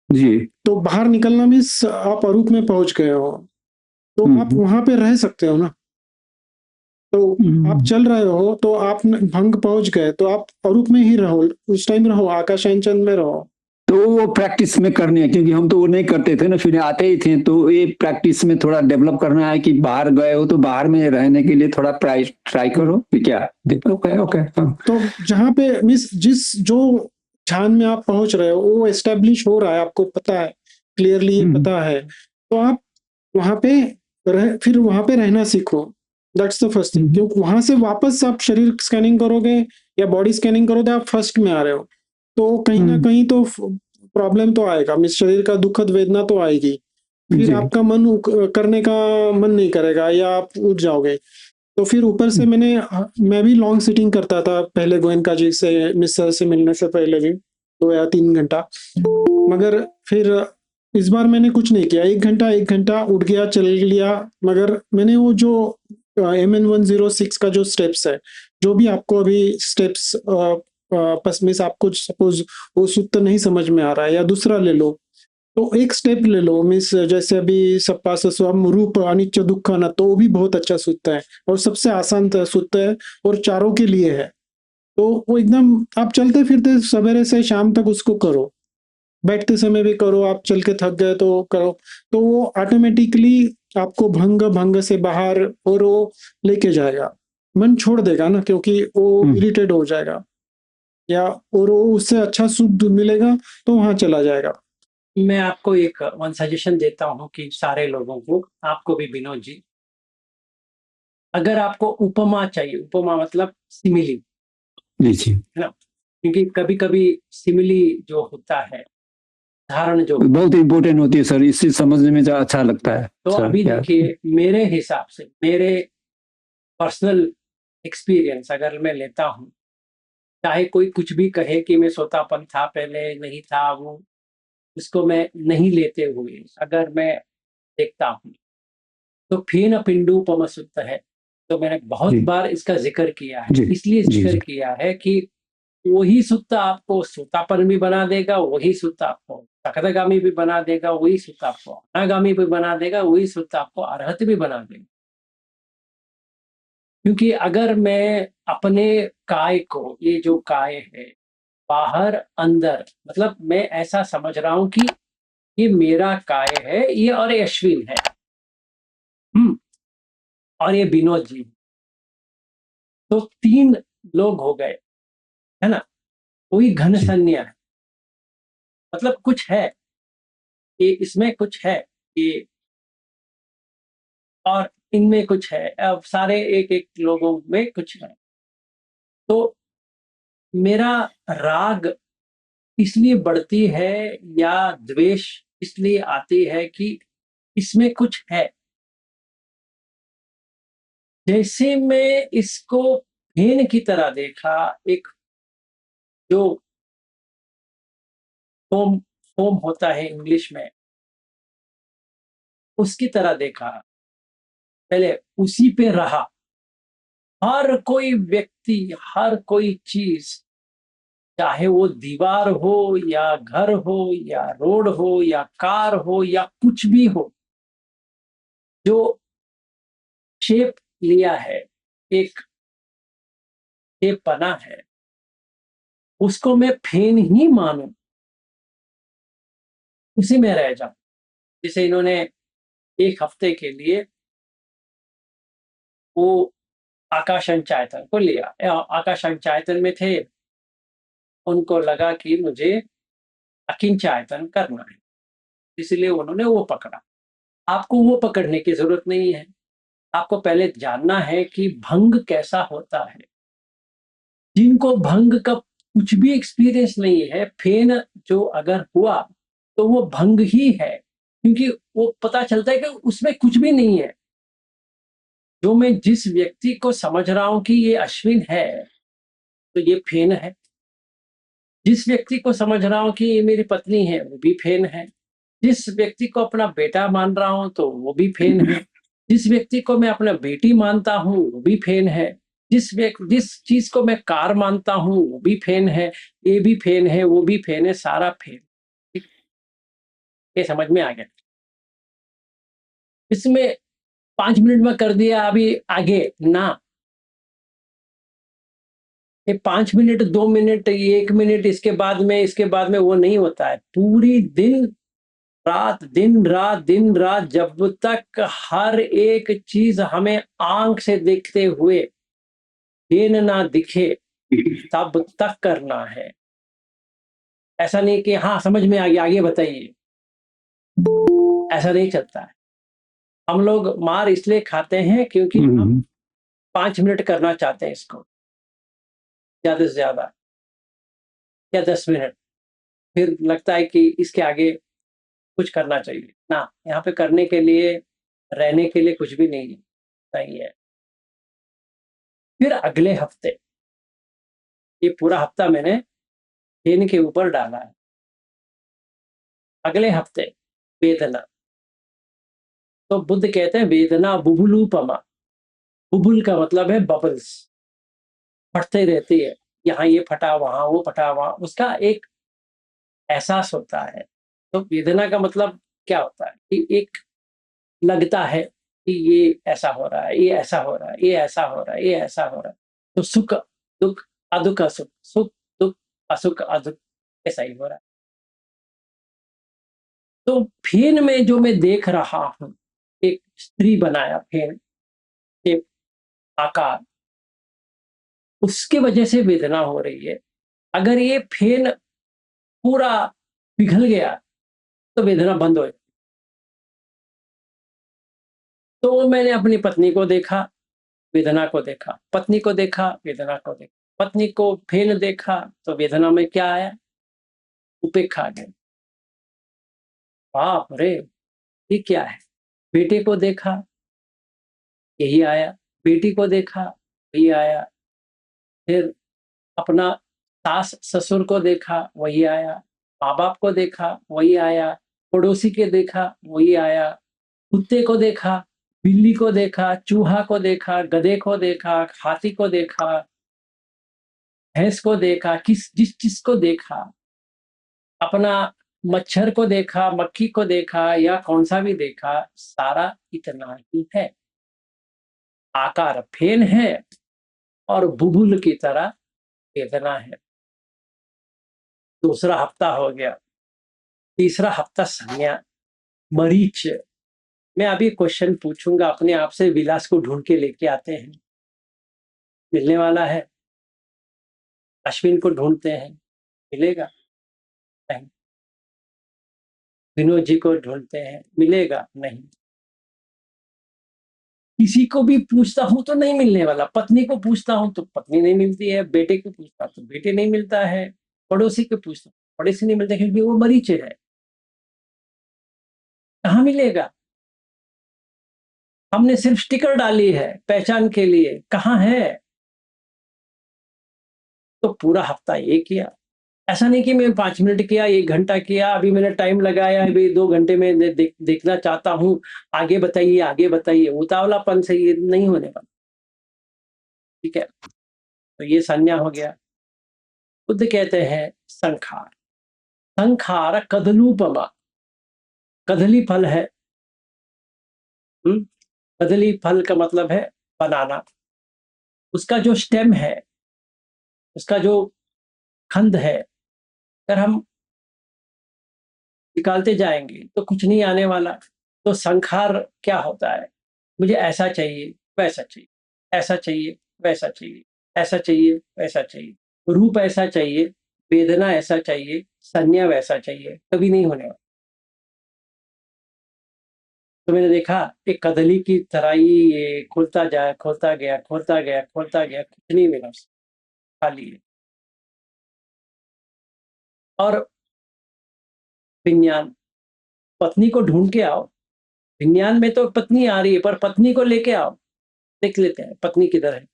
जी तो बाहर निकलना मीन्स आप अरूप में पहुंच गए हो, तो आप हम्म, वहां पे रह सकते हो ना। तो आप चल रहे हो तो आप भंग पहुंच गए, तो आप अरूप में ही रहो, उस टाइम रहो, आकाश चंद में रहो। तो वो प्रैक्टिस में करनी है, क्योंकि हम तो वो नहीं करते थे ना, फिर आते ही थे, तो ये प्रैक्टिस में थोड़ा डेवलप करना है कि बाहर गए हो तो बाहर में रहने के लिए थोड़ा ट्राई करो कि क्या देखो। ओके ओके हाँ। तो जहाँ पे मिस जिस जो ध्यान में आप पहुंच रहे हो वो एस्टेब्लिश हो रहा है, आपको पता है, क्लियरली ये पता है, तो आप वहां पे फिर वहां पे रहना सीखो। That's the first thing. क्योंकि वहां से वापस आप शरीर स्कैनिंग करोगे या बॉडी स्कैनिंग करोगे, आप फर्स्ट में आ रहे हो, तो कहीं ना कहीं तो प्रॉब्लम तो आएगा, मिस शरीर का दुखद वेदना तो आएगी, फिर जी आपका मन करने का मन नहीं करेगा या आप उठ जाओगे। तो फिर ऊपर से मैं भी लॉन्ग सिटिंग करता था पहले गोयनका जी से, मिस सर से मिलने से पहले भी 2 या 3 घंटा, मगर फिर इस बार मैंने कुछ नहीं किया, 1 घंटा उठ गया, चल लिया, मगर मैंने वो जो MN106 का जो स्टेप्स है, जो भी आपको अभी स्टेप्स बस मिस आपको सपोज वो सूत्र नहीं समझ में आ रहा है या दूसरा ले लो, तो एक स्टेप ले लो, मीन्स जैसे अभी सप्पा सस्वम रूप अनित्य दुख ना, तो वो भी बहुत अच्छा सूत्र है और सबसे आसान सूत्र है और चारों के लिए है। तो वो एकदम आप चलते फिरते सवेरे से शाम तक उसको करो, बैठते समय भी करो, आप चल के थक गए तो करो, तो वो ऑटोमेटिकली आपको भंग भंग से बाहर और वो लेके जाएगा, मन छोड़ देगा ना, क्योंकि वो इरिटेट हो जाएगा या और वो उससे अच्छा सुख मिलेगा तो वहां चला जाएगा। मैं आपको एक वन सजेशन देता हूँ कि सारे लोगों को, आपको भी विनोद जी, अगर आपको उपमा चाहिए, उपमा मतलब सिमिली, जी जी है ना, क्योंकि कभी कभी सिमिली जो होता है, उदाहरण जो, बहुत इम्पोर्टेंट होती है सर, इससे समझने में अच्छा लगता है तो सर। अभी क्या देखिए मेरे हिसाब से, मेरे पर्सनल एक्सपीरियंस अगर मैं लेता हूँ, चाहे कोई कुछ भी कहे कि मैं सोतापन था पहले, नहीं था वो, उसको मैं नहीं लेते हुए अगर मैं देखता हूँ, तो फेन पिंडूपम सूत्र है, तो मैंने बहुत जी बार इसका जिक्र किया है, जी इसलिए जी जिक्र जी किया है कि वही सूत्र आपको सोतापन भी बना देगा, वही सूत्र आपको सकदगामी भी बना देगा, वही सूत्र आपको अनागामी भी बना देगा, वही सूत्र आपको अरहत भी बना देगा। क्योंकि अगर मैं अपने काय को, ये जो काय है, बाहर अंदर, मतलब मैं ऐसा समझ रहा हूं कि ये मेरा काय है, ये और ये अश्विन है, और ये विनोद जी, तो 3 लोग हो गए, है ना, कोई घन जी सन्या है, मतलब कुछ है, ये इसमें कुछ है, ये और इनमें कुछ है, अब सारे एक एक लोगों में कुछ है। तो मेरा राग इसलिए बढ़ती है या द्वेष इसलिए आती है कि इसमें कुछ है। जैसे मैं इसको फेन की तरह देखा, एक जो फोम फोम होता है इंग्लिश में, उसकी तरह देखा, पहले उसी पे रहा, हर कोई व्यक्ति, हर कोई चीज, चाहे वो दीवार हो या घर हो या रोड हो या कार हो या कुछ भी हो, जो शेप लिया है, एक शेप बना है, उसको मैं फेन ही मानूं, उसी में रह जाऊं। जैसे इन्होंने 1 हफ्ते के लिए वो आकाशंचायतन को लिया, आकाशंचायतन में थे, उनको लगा कि मुझे अकिंचायतन करना है, इसलिए उन्होंने वो पकड़ा। आपको वो पकड़ने की जरूरत नहीं है, आपको पहले जानना है कि भंग कैसा होता है, जिनको भंग का कुछ भी एक्सपीरियंस नहीं है, फेन जो अगर हुआ तो वो भंग ही है, क्योंकि वो पता चलता है कि उसमें कुछ भी नहीं है। जो मैं जिस व्यक्ति को समझ रहा हूं कि ये अश्विन है, तो ये फेन है। जिस व्यक्ति को समझ रहा हूं कि ये मेरी पत्नी है, वो भी फेन है। जिस व्यक्ति को अपना बेटा मान रहा हूं, तो वो भी फेन है। जिस व्यक्ति को मैं अपना बेटी मानता हूं, वो भी फेन है। जिस चीज को मैं कार मानता हूं, वो भी फेन है। ये भी फेन है, वो भी फेन है, सारा फेन। ठीक? ये समझ में आ गया। इसमें 5 मिनट में कर दिया, अभी आगे ना। ये 5 मिनट, 2 मिनट, 1 मिनट, इसके बाद में वो नहीं होता है। पूरी दिन रात, दिन रात, दिन रात, जब तक हर एक चीज हमें आंख से देखते हुए फेन ना दिखे, तब तक करना है। ऐसा नहीं कि हाँ समझ में आ गया, आगे बताइए, ऐसा नहीं चलता है। हम लोग मार इसलिए खाते हैं क्योंकि हम 5 मिनट करना चाहते हैं इसको, ज्यादा से ज्यादा, या 10 मिनट। फिर लगता है कि इसके आगे कुछ करना चाहिए ना। यहाँ पे करने के लिए, रहने के लिए कुछ भी नहीं है। फिर अगले हफ्ते, ये पूरा हफ्ता मैंने फेन के ऊपर डाला है। अगले हफ्ते वेदना, तो बुद्ध कहते हैं वेदना बुबुलुपमा। बुबुल का मतलब है बबल्स, फटते रहती है, यहाँ ये फटा, वहां वो फटा, वहां, उसका एक एहसास होता है। तो वेदना का मतलब क्या होता है कि एक लगता है कि ये ऐसा हो रहा है, ये ऐसा हो रहा है, ये ऐसा हो रहा है, ये ऐसा हो रहा है। तो सुख दुख, अदुख असुख, सुख दुख असुख अदुख, ऐसा ही हो रहा है। तो फेन में जो मैं देख रहा हूं, एक स्त्री बनाया फेन के आकार, उसके वजह से वेदना हो रही है। अगर ये फेन पूरा पिघल गया तो वेदना बंद हो जाए। तो मैंने अपनी पत्नी को देखा, वेदना को देखा, पत्नी को देखा, वेदना को देखा, पत्नी को फेन देखा, तो वेदना में क्या आया? उपेक्षा आ गई। बाप रे, ये क्या है? बेटे को देखा, यही आया। बेटी को देखा, यही आया। फिर अपना सास ससुर को देखा, वही आया। माँ बाप को देखा, वही आया। पड़ोसी के देखा, वही आया। कुत्ते को देखा, बिल्ली को देखा, चूहा को देखा, गधे को देखा, हाथी को देखा, भैंस को देखा, जिस चीज को देखा, अपना मच्छर को देखा, मक्खी को देखा, या कौन सा भी देखा, सारा इतना ही है। आकार फेन है और बुबुल की तरह वेदना है। दूसरा हफ्ता हो गया, तीसरा हफ्ता संज्ञा, मरीच। मैं अभी क्वेश्चन पूछूंगा अपने आप से, विलास को ढूंढ के लेके आते हैं, मिलने वाला है। अश्विन को ढूंढते हैं, मिलेगा नहीं। विनोद जी को ढूंढते हैं, मिलेगा नहीं। किसी को भी पूछता हूं तो नहीं मिलने वाला। पत्नी को पूछता हूं तो पत्नी नहीं मिलती है, बेटे को पूछता हूं तो बेटे नहीं मिलता है, पड़ोसी को पूछता हूं, पड़ोसी नहीं मिलता, क्योंकि वो मरीच है। कहाँ मिलेगा? हमने सिर्फ स्टिकर डाली है पहचान के लिए, कहाँ है? तो पूरा हफ्ता ये किया। ऐसा नहीं कि मैं 5 मिनट किया, 1 घंटा किया, अभी मैंने टाइम लगाया, अभी 2 घंटे में देखना चाहता हूँ, आगे बताइए, आगे बताइए। उतावलापन से ये नहीं होने वाला। ठीक है, तो ये संज्ञा हो गया। बुद्ध कहते हैं संखार। संखार कदलूपमा, कदली फल है। कदली फल का मतलब है बनाना। उसका जो स्टेम है, उसका जो खंड है, अगर हम निकालते जाएंगे तो कुछ नहीं आने वाला। तो संखार क्या होता है? मुझे ऐसा चाहिए, वैसा चाहिए, ऐसा चाहिए, वैसा चाहिए, ऐसा चाहिए, वैसा चाहिए, रूप ऐसा चाहिए, वेदना ऐसा चाहिए, संज्ञा वैसा चाहिए, कभी नहीं होने वाला। तो मैंने देखा एक कदली की तरह ही ये खुलता गया, खुलता गया, खुलता गया, खुलता गया, कुछ नहीं मिला। खा लिए। और विज्ञान, पत्नी को ढूंढ के आओ। विज्ञान में तो पत्नी आ रही है, पर पत्नी को लेके आओ, देख लेते हैं पत्नी किधर है।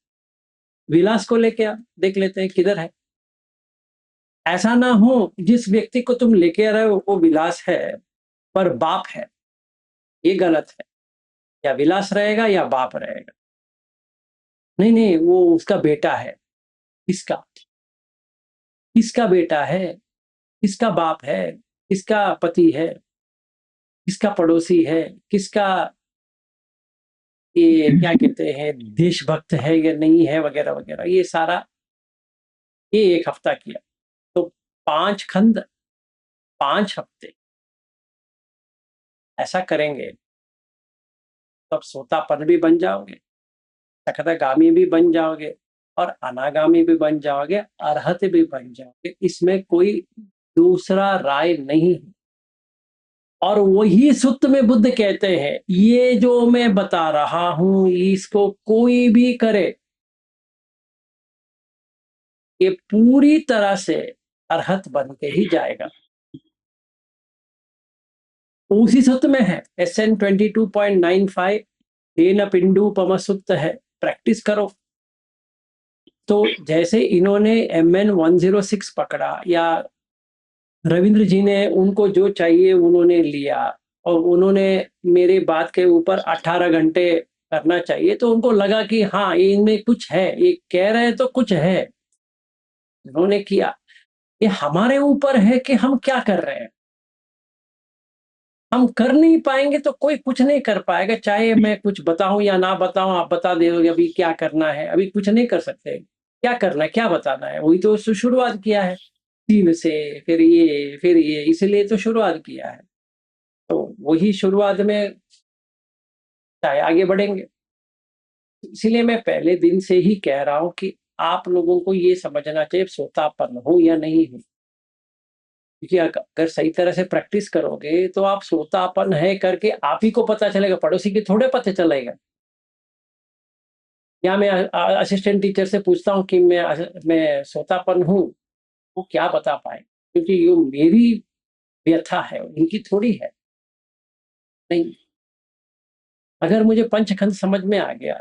विलास को लेके आओ, देख लेते हैं किधर है। ऐसा ना हो जिस व्यक्ति को तुम लेके आ रहे हो वो विलास है पर बाप है, ये गलत है। या विलास रहेगा या बाप रहेगा। नहीं नहीं, वो उसका बेटा है। किसका? किसका बेटा है? किसका बाप है? किसका पति है? किसका पड़ोसी है? किसका ये क्या कहते हैं देशभक्त है या नहीं है, वगैरह वगैरह। ये सारा ये 1 हफ्ता किया तो 5 खंड 5 हफ्ते ऐसा करेंगे तब सोतापन भी बन जाओगे, सकदागामी भी बन जाओगे और अनागामी भी बन जाओगे, अरहत भी बन जाओगे। इसमें कोई दूसरा राय नहीं है। और वही सूत्र में बुद्ध कहते हैं ये जो मैं बता रहा हूं इसको कोई भी करे, ये पूरी तरह से अरहत बन के ही जाएगा। उसी सूत्र में है SN 22.95 तेन पिंडूपम सूत्र है, प्रैक्टिस करो। तो जैसे इन्होंने MN 106 पकड़ा या रविंद्र जी ने उनको जो चाहिए उन्होंने लिया और उन्होंने मेरी बात के ऊपर 18 घंटे करना चाहिए, तो उनको लगा कि हाँ इनमें कुछ है, ये कह रहे हैं तो कुछ है, उन्होंने किया। ये हमारे ऊपर है कि हम क्या कर रहे हैं। हम कर नहीं पाएंगे तो कोई कुछ नहीं कर पाएगा, चाहे मैं कुछ बताऊं या ना बताऊं। आप बता दोगे अभी क्या करना है, अभी कुछ नहीं कर सकते। क्या करना है, क्या बताना है, वही तो शुरुआत किया है 3 से, फिर ये, इसलिए तो शुरुआत किया है। तो वही शुरुआत में चाहे आगे बढ़ेंगे। इसीलिए मैं पहले दिन से ही कह रहा हूं कि आप लोगों को ये समझना चाहिए सोतापन हो या नहीं हो। क्योंकि अगर सही तरह से प्रैक्टिस करोगे तो आप सोतापन है करके आप ही को पता चलेगा, पड़ोसी की थोड़े पता चलेगा। या मैं असिस्टेंट टीचर से पूछता हूँ कि मैं सोतापन हूँ, वो क्या बता पाए, क्योंकि ये मेरी व्यथा है, उनकी थोड़ी है। नहीं, अगर मुझे पंचखंड समझ में आ गया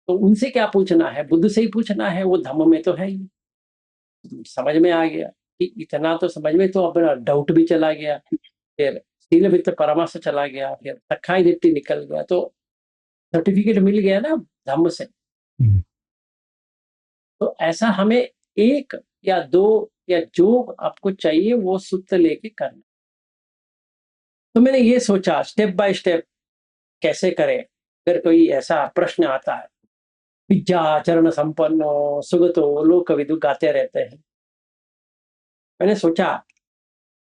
तो उनसे क्या पूछना है, बुद्ध से ही पूछना है, वो धम्म में तो है ही। समझ में आ गया कि इतना तो समझ में, तो अपना डाउट भी चला गया, फिर शील वित्त परामर्श चला गया, फिर तखाई दिट्टी निकल गया, तो सर्टिफिकेट मिल गया ना धम्म से। तो ऐसा हमें 1 या 2 या जो आपको चाहिए वो सूत्र लेके करना। तो मैंने ये सोचा स्टेप बाय स्टेप कैसे करें। अगर कोई ऐसा प्रश्न आता है, विद्या चरण संपन्नो सुगतो लोक विदु गाते रहते हैं, मैंने सोचा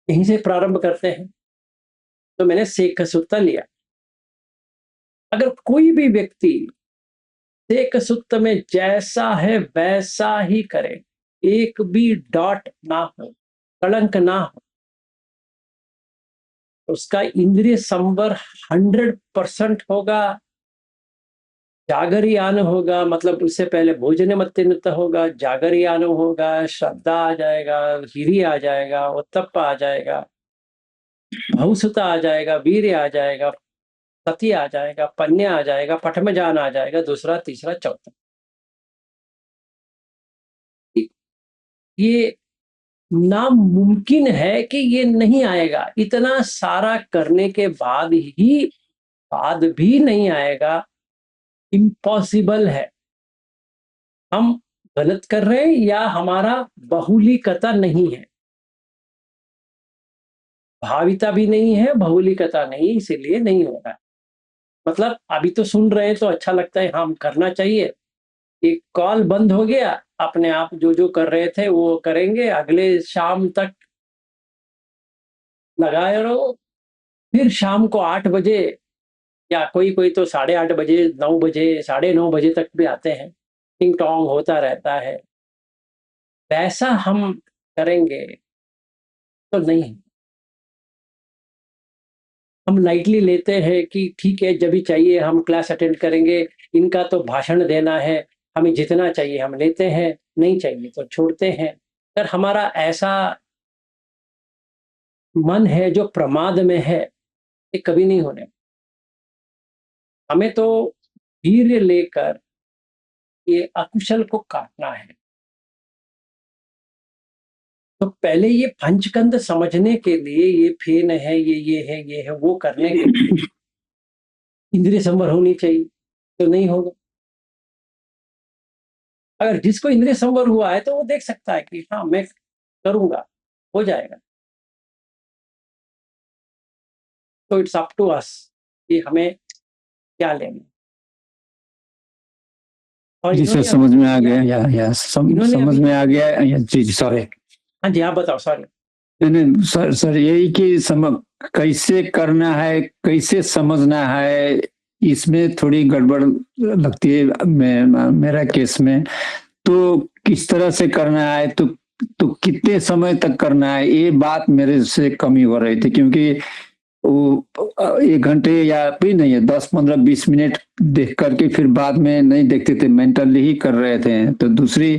यहीं से प्रारंभ करते हैं। तो मैंने सेक सूत्र लिया। अगर कोई भी व्यक्ति सेक सूत्र में जैसा है वैसा ही करे, एक भी डॉट ना हो, कलंक ना हो, उसका इंद्रिय संवर 100% होगा, जागरियान होगा, मतलब उससे पहले भोजन मत्तिनुत होगा, जागरियान होगा, श्रद्धा आ जाएगा, हिरी आ जाएगा, उत्तप्प आ जाएगा, भौसुता आ जाएगा, वीर्य आ जाएगा, सती आ जाएगा, पन्य आ जाएगा, पठमजान आ जाएगा, दूसरा तीसरा चौथा। ये नामुमकिन है कि ये नहीं आएगा। इतना सारा करने के बाद भी नहीं आएगा, इम्पॉसिबल है। हम गलत कर रहे हैं या हमारा बहुलीकता नहीं है, भाविता भी नहीं है, बहुलीकता नहीं, इसीलिए नहीं हो रहा। मतलब अभी तो सुन रहे हैं तो अच्छा लगता है, हम करना चाहिए। एक कॉल बंद हो गया, अपने आप जो जो कर रहे थे वो करेंगे, अगले शाम तक लगाए रहो। फिर शाम को 8 बजे या कोई तो 8:30 बजे, 9 बजे, 9:30 बजे तक भी आते हैं, टिंग टोंग होता रहता है। वैसा हम करेंगे तो नहीं। हम लाइटली लेते हैं कि ठीक है जब भी चाहिए हम क्लास अटेंड करेंगे, इनका तो भाषण देना है, हमें जितना चाहिए हम लेते हैं, नहीं चाहिए तो छोड़ते हैं। अगर हमारा ऐसा मन है जो प्रमाद में है, ये कभी नहीं होने। हमें तो धीर्य लेकर ये अकुशल को काटना है। तो पहले ये पंचकंद समझने के लिए, ये फेन है, ये है, वो करने के लिए इंद्रिय संवर होनी चाहिए, तो नहीं होगा। अगर जिसको इंद्रिय संवर हुआ है तो वो देख सकता है कि हाँ मैं करूंगा, हो जाएगा। तो इट्स अप टू अस कि हमें क्या लेना। और जी सर, इन्होंने समझ में आ अभी- गया। इन्होंने समझ अभी- में आ गया। जी सॉरी। हाँ जी, आप बताओ। सॉरी। नहीं सर, यही कि कैसे करना है, कैसे समझना है, इसमें थोड़ी गड़बड़ लगती है मेरा केस में। तो किस तरह से करना है, तो कितने समय तक करना है, ये बात मेरे से कमी हो रही थी। क्योंकि वो 1 घंटे या भी नहीं है, 10, 15, 20 मिनट देख करके फिर बाद में नहीं देखते थे, मेंटली ही कर रहे थे। तो दूसरी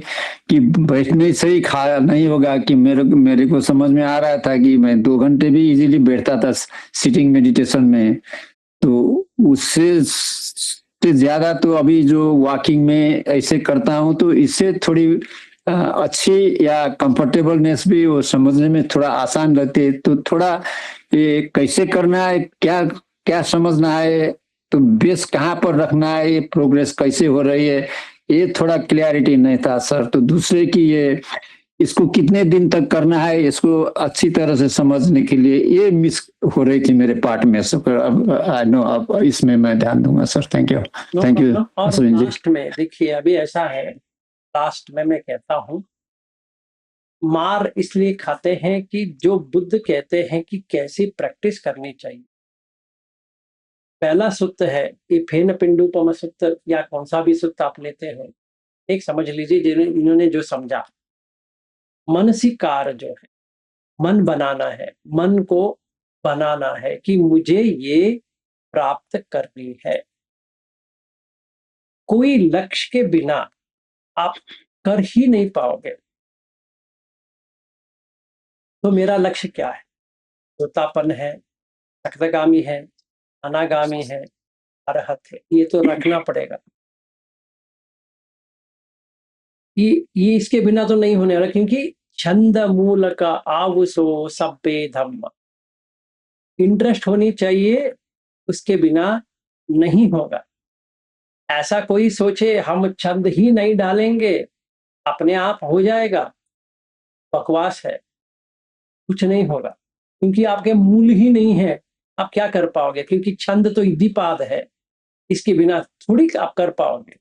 कि बैठने से ही खा नहीं होगा कि मेरे को समझ में आ रहा था कि मैं 2 घंटे भी इजीली बैठता था सिटिंग मेडिटेशन में। तो उससे ज्यादा तो अभी जो वॉकिंग में ऐसे करता हूँ, तो इससे थोड़ी अच्छी या कंफर्टेबलनेस भी वो समझने में थोड़ा आसान रहती है। तो थोड़ा ये कैसे करना है, क्या क्या समझना है, तो बेस कहाँ पर रखना है, ये प्रोग्रेस कैसे हो रही है, ये थोड़ा क्लियरिटी नहीं था सर। तो दूसरे की ये इसको कितने दिन तक करना है, इसको अच्छी तरह से समझने के लिए ये मिस हो रही थी मेरे पार्ट में। सर अब आई नो, अब इसमें मैं ध्यान दूंगा sir. Thank you. Thank you और अश्विन जी। लास्ट में देखिए, अभी ऐसा है, लास्ट में मैं कहता हूँ, मार इसलिए खाते हैं कि जो बुद्ध कहते हैं कि कैसी प्रैक्टिस करनी चाहिए। पहला सूत्र है कि फेन पिंडुपम सूत्र, या कौन सा भी सूत्र आप लेते हो, एक समझ लीजिए इन्होंने जो समझा, मनसिकार जो है, मन बनाना है, मन को बनाना है कि मुझे ये प्राप्त करनी है। कोई लक्ष्य के बिना आप कर ही नहीं पाओगे। तो मेरा लक्ष्य क्या है? श्रोतापन है, सक्तगामी है, अनागामी है, अरहत है। ये तो रखना पड़ेगा। ये इसके बिना तो नहीं होने वाला, क्योंकि छंद मूल का आवुसो सब्बे धम्म, इंटरेस्ट होनी चाहिए, उसके बिना नहीं होगा। ऐसा कोई सोचे हम छंद ही नहीं डालेंगे अपने आप हो जाएगा, बकवास है। कुछ नहीं होगा, क्योंकि आपके मूल ही नहीं है। आप क्या कर पाओगे? क्योंकि छंद तो इद्धिपाद है, इसके बिना थोड़ी आप कर पाओगे।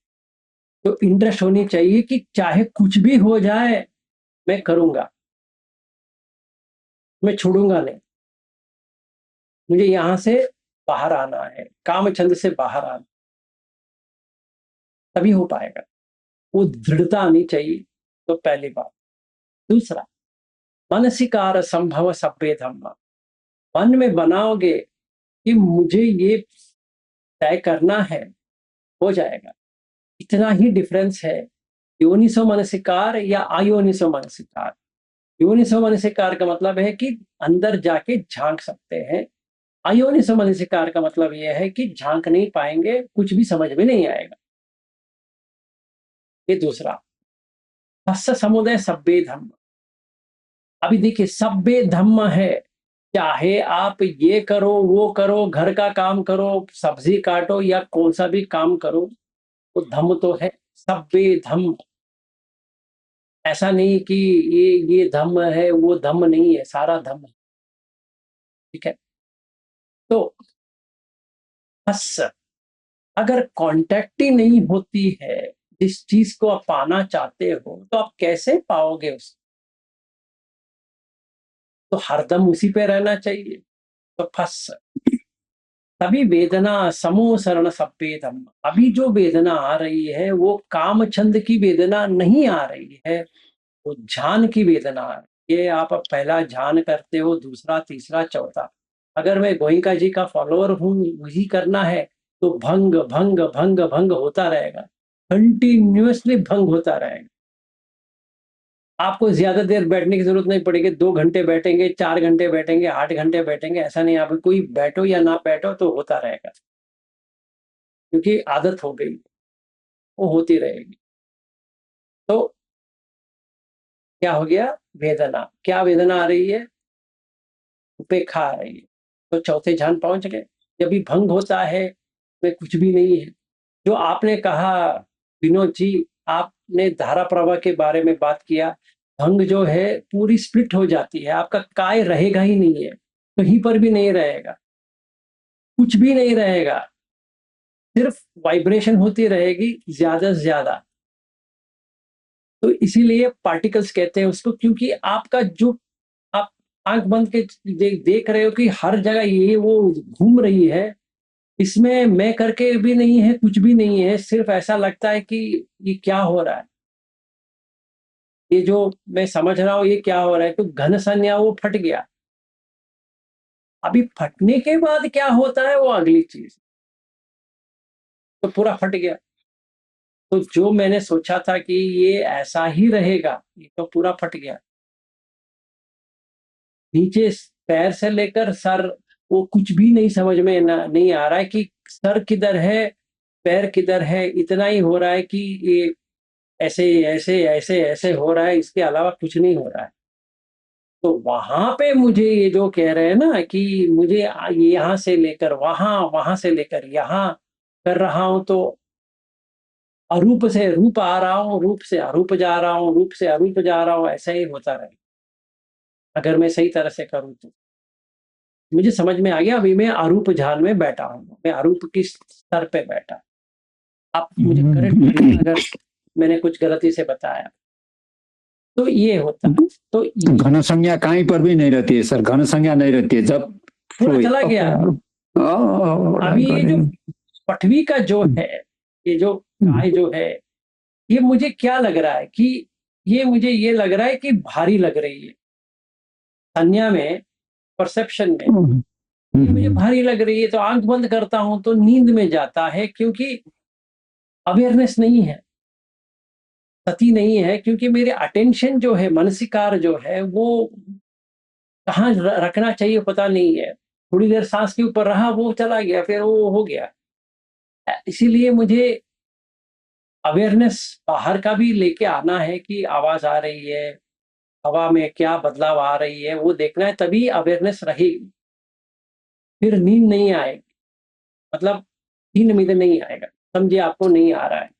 तो इंटरेस्ट होनी चाहिए कि चाहे कुछ भी हो जाए मैं करूंगा, मैं छोड़ूंगा नहीं। मुझे यहां से बाहर आना है, काम छंद से बाहर आना, तभी हो पाएगा। वो दृढ़ता आनी चाहिए। तो पहली बात। दूसरा, मनसिकार संभव सभ्य धम्म, मन में बनाओगे कि मुझे ये तय करना है, हो जाएगा। इतना ही डिफरेंस है योनिसो मनसिकार या अयोनिसो मनसिकार। योनिसो मनसिकार का मतलब है कि अंदर जाके झांक सकते हैं। अयोनिसो मनसिकार का मतलब यह है कि झांक नहीं पाएंगे, कुछ भी समझ में नहीं आएगा। ये दूसरा। तस्य समुदय सभ्य धम्म। अभी देखिए, सभ्य धम्म है, चाहे आप ये करो वो करो, घर का काम करो, सब्जी काटो, या कौन सा भी काम करो, तो धम्म तो है। सभ्य धम्म, ऐसा नहीं कि ये धम्म है वो धम्म नहीं है, सारा धम्म है। ठीक है। तो बस अगर कांटेक्ट ही नहीं होती है जिस चीज को आप पाना चाहते हो, तो आप कैसे पाओगे उसको? तो हरदम उसी पे रहना चाहिए। तो फस तभी वेदना समूह शरण सभ्य धम्म। अभी जो वेदना आ रही है वो काम छंद की वेदना नहीं आ रही है, वो ध्यान की वेदना आ रही है। ये आप पहला ध्यान करते हो, दूसरा, तीसरा, चौथा। अगर मैं गोइंका जी का फॉलोअर हूँ, वही करना है, तो भंग भंग भंग भंग होता रहेगा, कंटिन्यूअसली भंग होता रहेगा। आपको ज्यादा देर बैठने की जरूरत नहीं पड़ेगी, 2 घंटे बैठेंगे, 4 घंटे बैठेंगे, 8 घंटे बैठेंगे, ऐसा नहीं। आप कोई बैठो या ना बैठो तो होता रहेगा, क्योंकि आदत हो गई, वो होती रहेगी। तो क्या हो गया? वेदना। क्या वेदना आ रही है? उपेक्षा आ रही है। तो चौथे ध्यान पहुंच गए। जब भी भंग होता है में कुछ भी नहीं है। जो आपने कहा विनोद जी, आपने धारा प्रवाह के बारे में बात किया। भंग जो है पूरी स्प्लिट हो जाती है, आपका काय रहेगा ही नहीं है, कहीं पर भी नहीं रहेगा, कुछ भी नहीं रहेगा, सिर्फ वाइब्रेशन होती रहेगी ज्यादा से ज्यादा। तो इसीलिए पार्टिकल्स कहते हैं उसको, क्योंकि आपका जो आप आंख बंद के देख रहे हो कि हर जगह ये वो घूम रही है, इसमें मैं करके भी नहीं है, कुछ भी नहीं है, सिर्फ ऐसा लगता है कि ये क्या हो रहा है, ये जो मैं समझ रहा हूं ये क्या हो रहा है। तो घन संज्ञा वो फट गया। अभी फटने के बाद क्या होता है वो अगली चीज। तो पूरा फट गया। तो जो मैंने सोचा था कि ये ऐसा ही रहेगा, ये तो पूरा फट गया। नीचे पैर से लेकर सर, वो कुछ भी नहीं समझ में नहीं आ रहा है कि सर किधर है, पैर किधर है। इतना ही हो रहा है कि ये ऐसे ऐसे ऐसे ऐसे हो रहा है, इसके अलावा कुछ नहीं हो रहा है। तो वहां पे मुझे ये जो कह रहे हैं ना कि मुझे ये यहाँ से लेकर वहां, वहां से लेकर यहाँ कर रहा हूं, तो अरूप से रूप आ रहा हूँ, रूप से अरूप जा रहा हूँ, रूप से अरूप जा रहा हूँ, ऐसा ही होता रहे अगर मैं सही तरह से करूँ तो। मुझे समझ में आ गया। अभी मैं अरूप झाल में बैठा हूँ, मैं अरूप की स्तर पे बैठा। आप मुझे करेक्ट करिए अगर मैंने कुछ गलती से बताया। तो ये होता है। तो घन संज्ञा कहीं पर भी नहीं रहती है सर, घन संज्ञा नहीं रहती है जब पूरा चला गया। अभी ये जो पठवी का जो है, ये जो काय जो है, ये मुझे क्या लग रहा है कि ये मुझे ये लग रहा है कि भारी लग रही है। संज्ञा में, परसेप्शन में ये मुझे भारी लग रही है। तो आंख बंद करता हूं तो नींद में जाता है, क्योंकि अवेयरनेस नहीं है, सती नहीं है। क्योंकि मेरे अटेंशन जो है, मानसिकार जो है, वो कहाँ रखना चाहिए पता नहीं है। थोड़ी देर सांस के ऊपर रहा, वो चला गया, फिर वो हो गया। इसीलिए मुझे अवेयरनेस बाहर का भी लेके आना है कि आवाज आ रही है, हवा में क्या बदलाव आ रही है, वो देखना है, तभी अवेयरनेस रहेगी। फिर नींद नहीं आएगी, मतलब नींद में नहीं आएगा। समझिए आपको नहीं आ रहा है।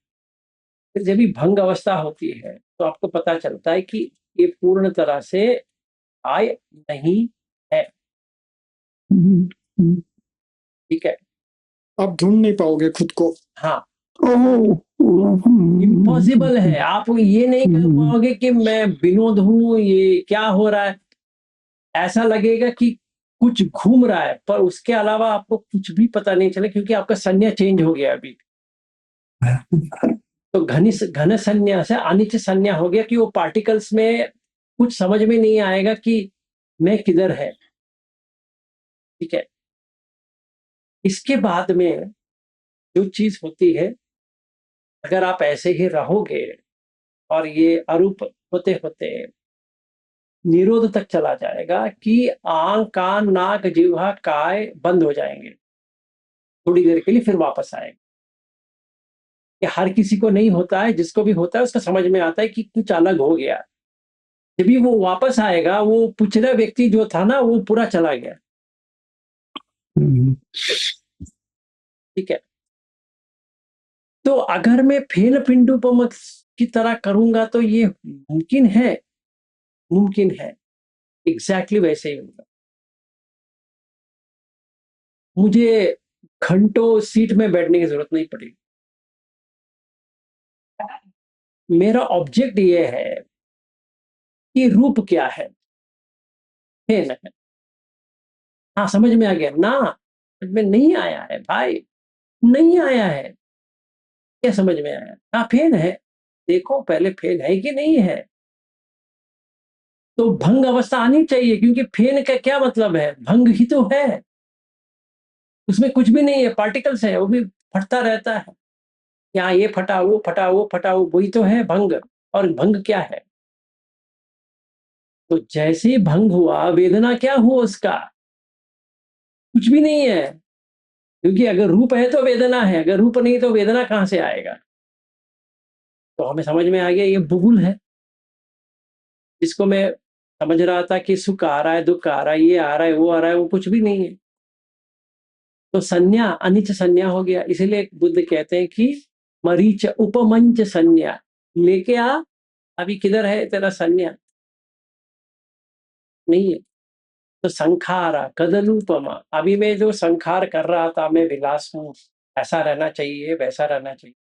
फिर जब भी भंग अवस्था होती है तो आपको पता चलता है कि ये पूर्ण तरह से आय नहीं है। ठीक है, आप ढूंढ नहीं पाओगे खुद को। हाँ, इम्पॉसिबल है। आप ये नहीं कर पाओगे कि मैं विनोद हूं, ये क्या हो रहा है। ऐसा लगेगा कि कुछ घूम रहा है, पर उसके अलावा आपको कुछ भी पता नहीं चले, क्योंकि आपका संज्ञा चेंज हो गया अभी। तो घन संज्ञा से अनित्य संज्ञा हो गया कि वो पार्टिकल्स में कुछ समझ में नहीं आएगा कि मैं किधर है। ठीक है, इसके बाद में जो चीज होती है, अगर आप ऐसे ही रहोगे और ये अरूप होते होते निरोध तक चला जाएगा कि आंख, कान, नाक, जिह्वा, काय बंद हो जाएंगे थोड़ी देर के लिए, फिर वापस आएंगे। ये हर किसी को नहीं होता है, जिसको भी होता है उसको समझ में आता है कि कुछ अलग हो गया। जब भी वो वापस आएगा, वो पिछला व्यक्ति जो था ना, वो पूरा चला गया। ठीक है, तो अगर मैं फेन पिंडुपम की तरह करूंगा तो ये मुमकिन है, मुमकिन है, एग्जैक्टली वैसे ही होगा। मुझे घंटों सीट में बैठने की जरूरत नहीं पड़ेगी। मेरा ऑब्जेक्ट ये है कि रूप क्या है, फेन है। हाँ, समझ में आ गया ना? समझ में नहीं आया है भाई, नहीं आया है। क्या समझ में आया? हाँ, फेन है। देखो पहले फेन है कि नहीं है। तो भंग अवस्था आनी चाहिए, क्योंकि फेन का क्या मतलब है? भंग ही तो है, उसमें कुछ भी नहीं है, पार्टिकल्स है, वो भी फटता रहता है। यहाँ ये फटा, वो फटा, वो फटा, वही तो है भंग। और भंग क्या है? तो जैसे ही भंग हुआ, वेदना क्या हुआ उसका? कुछ भी नहीं है, क्योंकि अगर रूप है तो वेदना है, अगर रूप नहीं तो वेदना कहाँ से आएगा? तो हमें समझ में आ गया ये बुलबुल है। इसको मैं समझ रहा था कि सुख आ रहा है, दुख आ रहा है, ये आ रहा है, वो आ रहा है, वो कुछ भी नहीं है। तो संज्ञा अनिच संज्ञा हो गया। इसीलिए बुद्ध कहते हैं कि मरीच उपमंच संज्ञा लेके आ। अभी किधर है तेरा संज्ञा? नहीं है। तो संखारा कदलूपमा, अभी मैं जो संखार कर रहा था, मैं विलास हूँ, ऐसा रहना चाहिए, वैसा रहना चाहिए,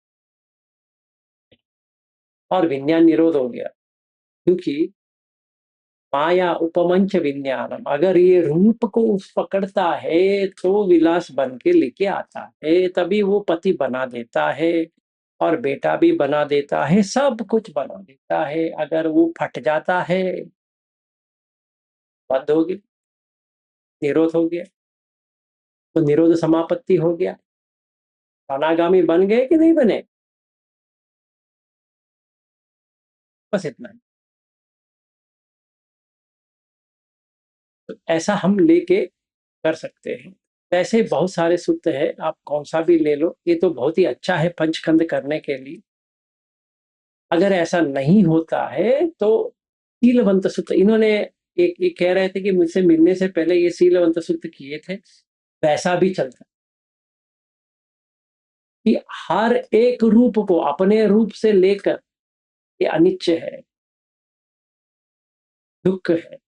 और विज्ञान निरोध हो गया। क्योंकि माया उपमंच विज्ञानम, अगर ये रूप को पकड़ता है तो विलास बन के लेके आता है, तभी वो पति बना देता है और बेटा भी बना देता है, सब कुछ बना देता है। अगर वो फट जाता है, बंद हो गया, निरोध हो गया, तो निरोध समापत्ति हो गया। अनागामी बन गए कि नहीं बने? बस इतना ही। तो ऐसा हम लेके कर सकते हैं। ऐसे बहुत सारे सूत्र है, आप कौन सा भी ले लो, ये तो बहुत ही अच्छा है पंचखंड करने के लिए। अगर ऐसा नहीं होता है तो शीलवंत सूत्र, इन्होंने एक कह रहे थे कि मुझसे मिलने से पहले ये शीलवंत सूत्र किए थे, वैसा भी चलता कि हर एक रूप को अपने रूप से लेकर, ये अनित्य है, दुख है,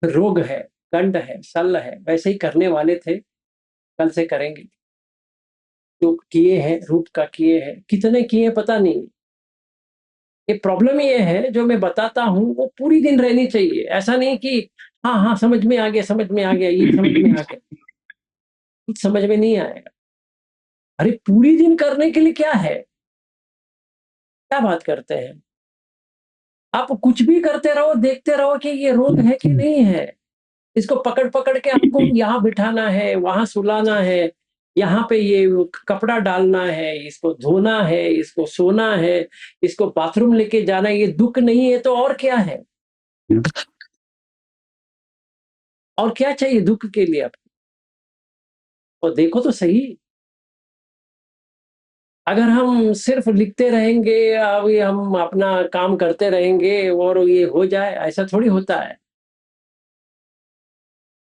रोग है, गंड है, शल्य है, वैसे ही करने वाले थे, कल से करेंगे। जो किए हैं, रूप का किए हैं, कितने किए पता नहीं। ये प्रॉब्लम ये है, जो मैं बताता हूँ वो पूरी दिन रहनी चाहिए। ऐसा नहीं कि हाँ हाँ समझ में आ गया, समझ में आ गया, ये समझ में आ गया, कुछ समझ में नहीं आएगा। अरे पूरी दिन करने के लिए क्या है? क्या बात करते हैं? आप कुछ भी करते रहो, देखते रहो कि ये रोग है कि नहीं है। इसको पकड़ पकड़ के आपको यहाँ बिठाना है, वहां सुलाना है, यहाँ पे ये कपड़ा डालना है, इसको धोना है, इसको सोना है, इसको बाथरूम लेके जाना है। ये दुख नहीं है तो और क्या है? और क्या चाहिए दुख के लिए आपको? और देखो तो सही। अगर हम सिर्फ लिखते रहेंगे, अभी हम अपना काम करते रहेंगे और ये हो जाए, ऐसा थोड़ी होता है।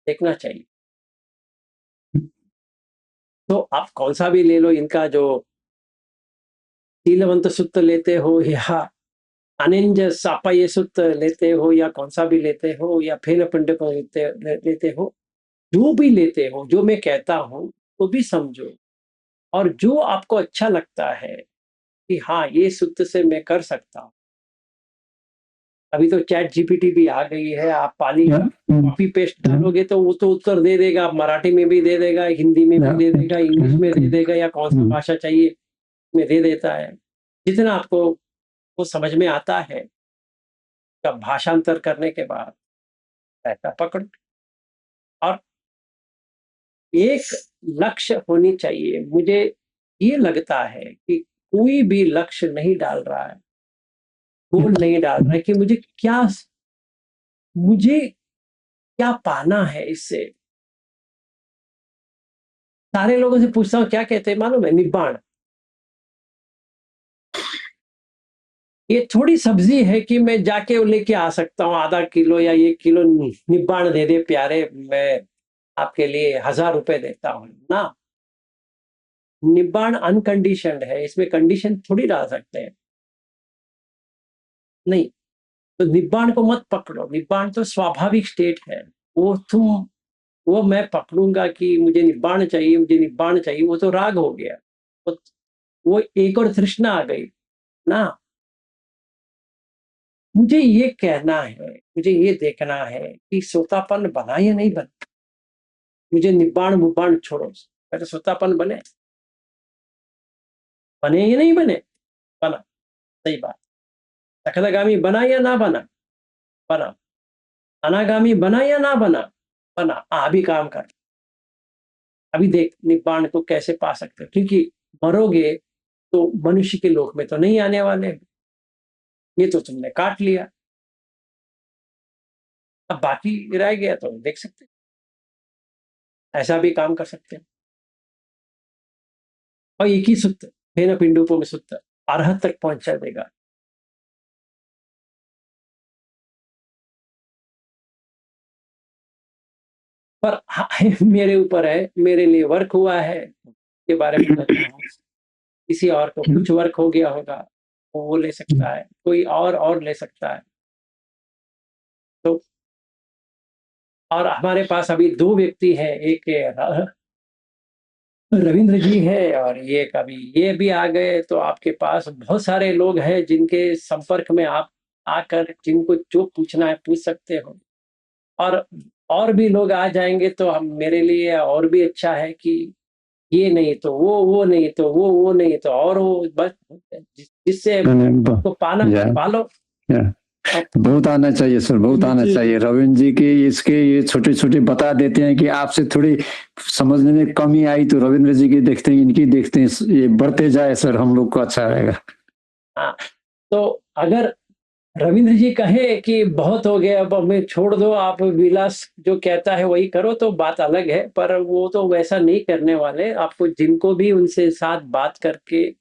देखना चाहिए। तो आप कौन सा भी ले लो, इनका जो शीलवंत सूत्र लेते हो या अनिंज सापाय सूत्र लेते हो, या कौन सा भी लेते हो, या फेन पिंड को लेते हो, जो भी लेते हो, जो मैं कहता हूँ तो भी समझो। और जो आपको अच्छा लगता है कि हाँ ये सूत्र से मैं कर सकता हूँ। अभी तो चैट जीपीटी भी आ गई है, आप पाली कॉपी पेस्ट डालोगे तो वो तो उत्तर दे देगा, मराठी में भी दे देगा, हिंदी में भी दे देगा, इंग्लिश में दे देगा, या कौन सा भाषा चाहिए में दे देता है। जितना आपको वो समझ में आता है, तब भाषांतर करने के बाद ऐसा पकड़ो। और एक लक्ष्य होनी चाहिए। मुझे ये लगता है कि कोई भी लक्ष्य नहीं डाल रहा है, गोल नहीं डाल रहा है कि मुझे क्या पाना है इससे। सारे लोगों से पूछता हूँ क्या कहते हैं मालूम है? निब्बाण। ये थोड़ी सब्जी है कि मैं जाके लेके आ सकता हूँ आधा किलो या 1 किलो, निब्बाण दे दे प्यारे, मैं आपके लिए 1000 रुपए देता हूँ ना। निब्बाण अनकंडीशनड है, इसमें कंडीशन थोड़ी डाल सकते हैं। नहीं, तो निब्बाण को मत पकड़ो। निब्बाण तो स्वाभाविक स्टेट है। वो मैं पकड़ूंगा कि मुझे निब्बाण चाहिए, मुझे निब्बाण चाहिए, वो तो राग हो गया। वो एक और तृष्णा आ गई ना। मुझे ये कहना है, मुझे ये देखना है कि सोतापन बना या नहीं बना। मुझे निब्बाण मुब्बाण छोड़ो, पहले सोतापन बने या नहीं बने। बना, सही बात। सखदागामी बना या ना बना? बना। अनागामी बना या ना बना? बना। अभी काम कर, अभी देख निब्बाण को कैसे पा सकते हो। क्योंकि मरोगे तो मनुष्य के लोक में तो नहीं आने वाले, ये तो तुमने काट लिया, अब बाकी रह गया तो देख सकते हैं, ऐसा भी काम कर सकते हैं। और एक ही सूत्र, हेन पिंडूपों में सूत्र अरहत तक पहुंचा देगा। पर मेरे ऊपर है, मेरे लिए वर्क हुआ है के बारे में बताता हूँ। किसी और को कुछ वर्क हो गया होगा, वो ले सकता है, कोई और ले सकता है। तो और हमारे पास अभी 2 व्यक्ति हैं, एक रविंद्र जी है और ये भी आ गए, तो आपके पास बहुत सारे लोग हैं जिनके संपर्क में आप आकर जिनको जो पूछना है पूछ सकते हो। और भी लोग आ जाएंगे तो हम मेरे लिए और भी अच्छा है कि ये नहीं तो वो नहीं तो वो नहीं तो और वो, बस जिससे तो पाना पालो। बहुत आना चाहिए सर, बहुत आना चाहिए। रविंद्र जी के इसके ये छोटे छोटे बता देते हैं कि आपसे थोड़ी समझने में कमी आई तो रविंद्र जी की देखते हैं, इनकी देखते हैं, ये बढ़ते जाए सर, हम लोग को अच्छा रहेगा। हाँ, तो अगर रविंद्र जी कहे कि बहुत हो गया अब हमें छोड़ दो, आप विलास जो कहता है वही करो, तो बात अलग है, पर वो तो वैसा नहीं करने वाले। आपको जिनको भी उनसे साथ बात करके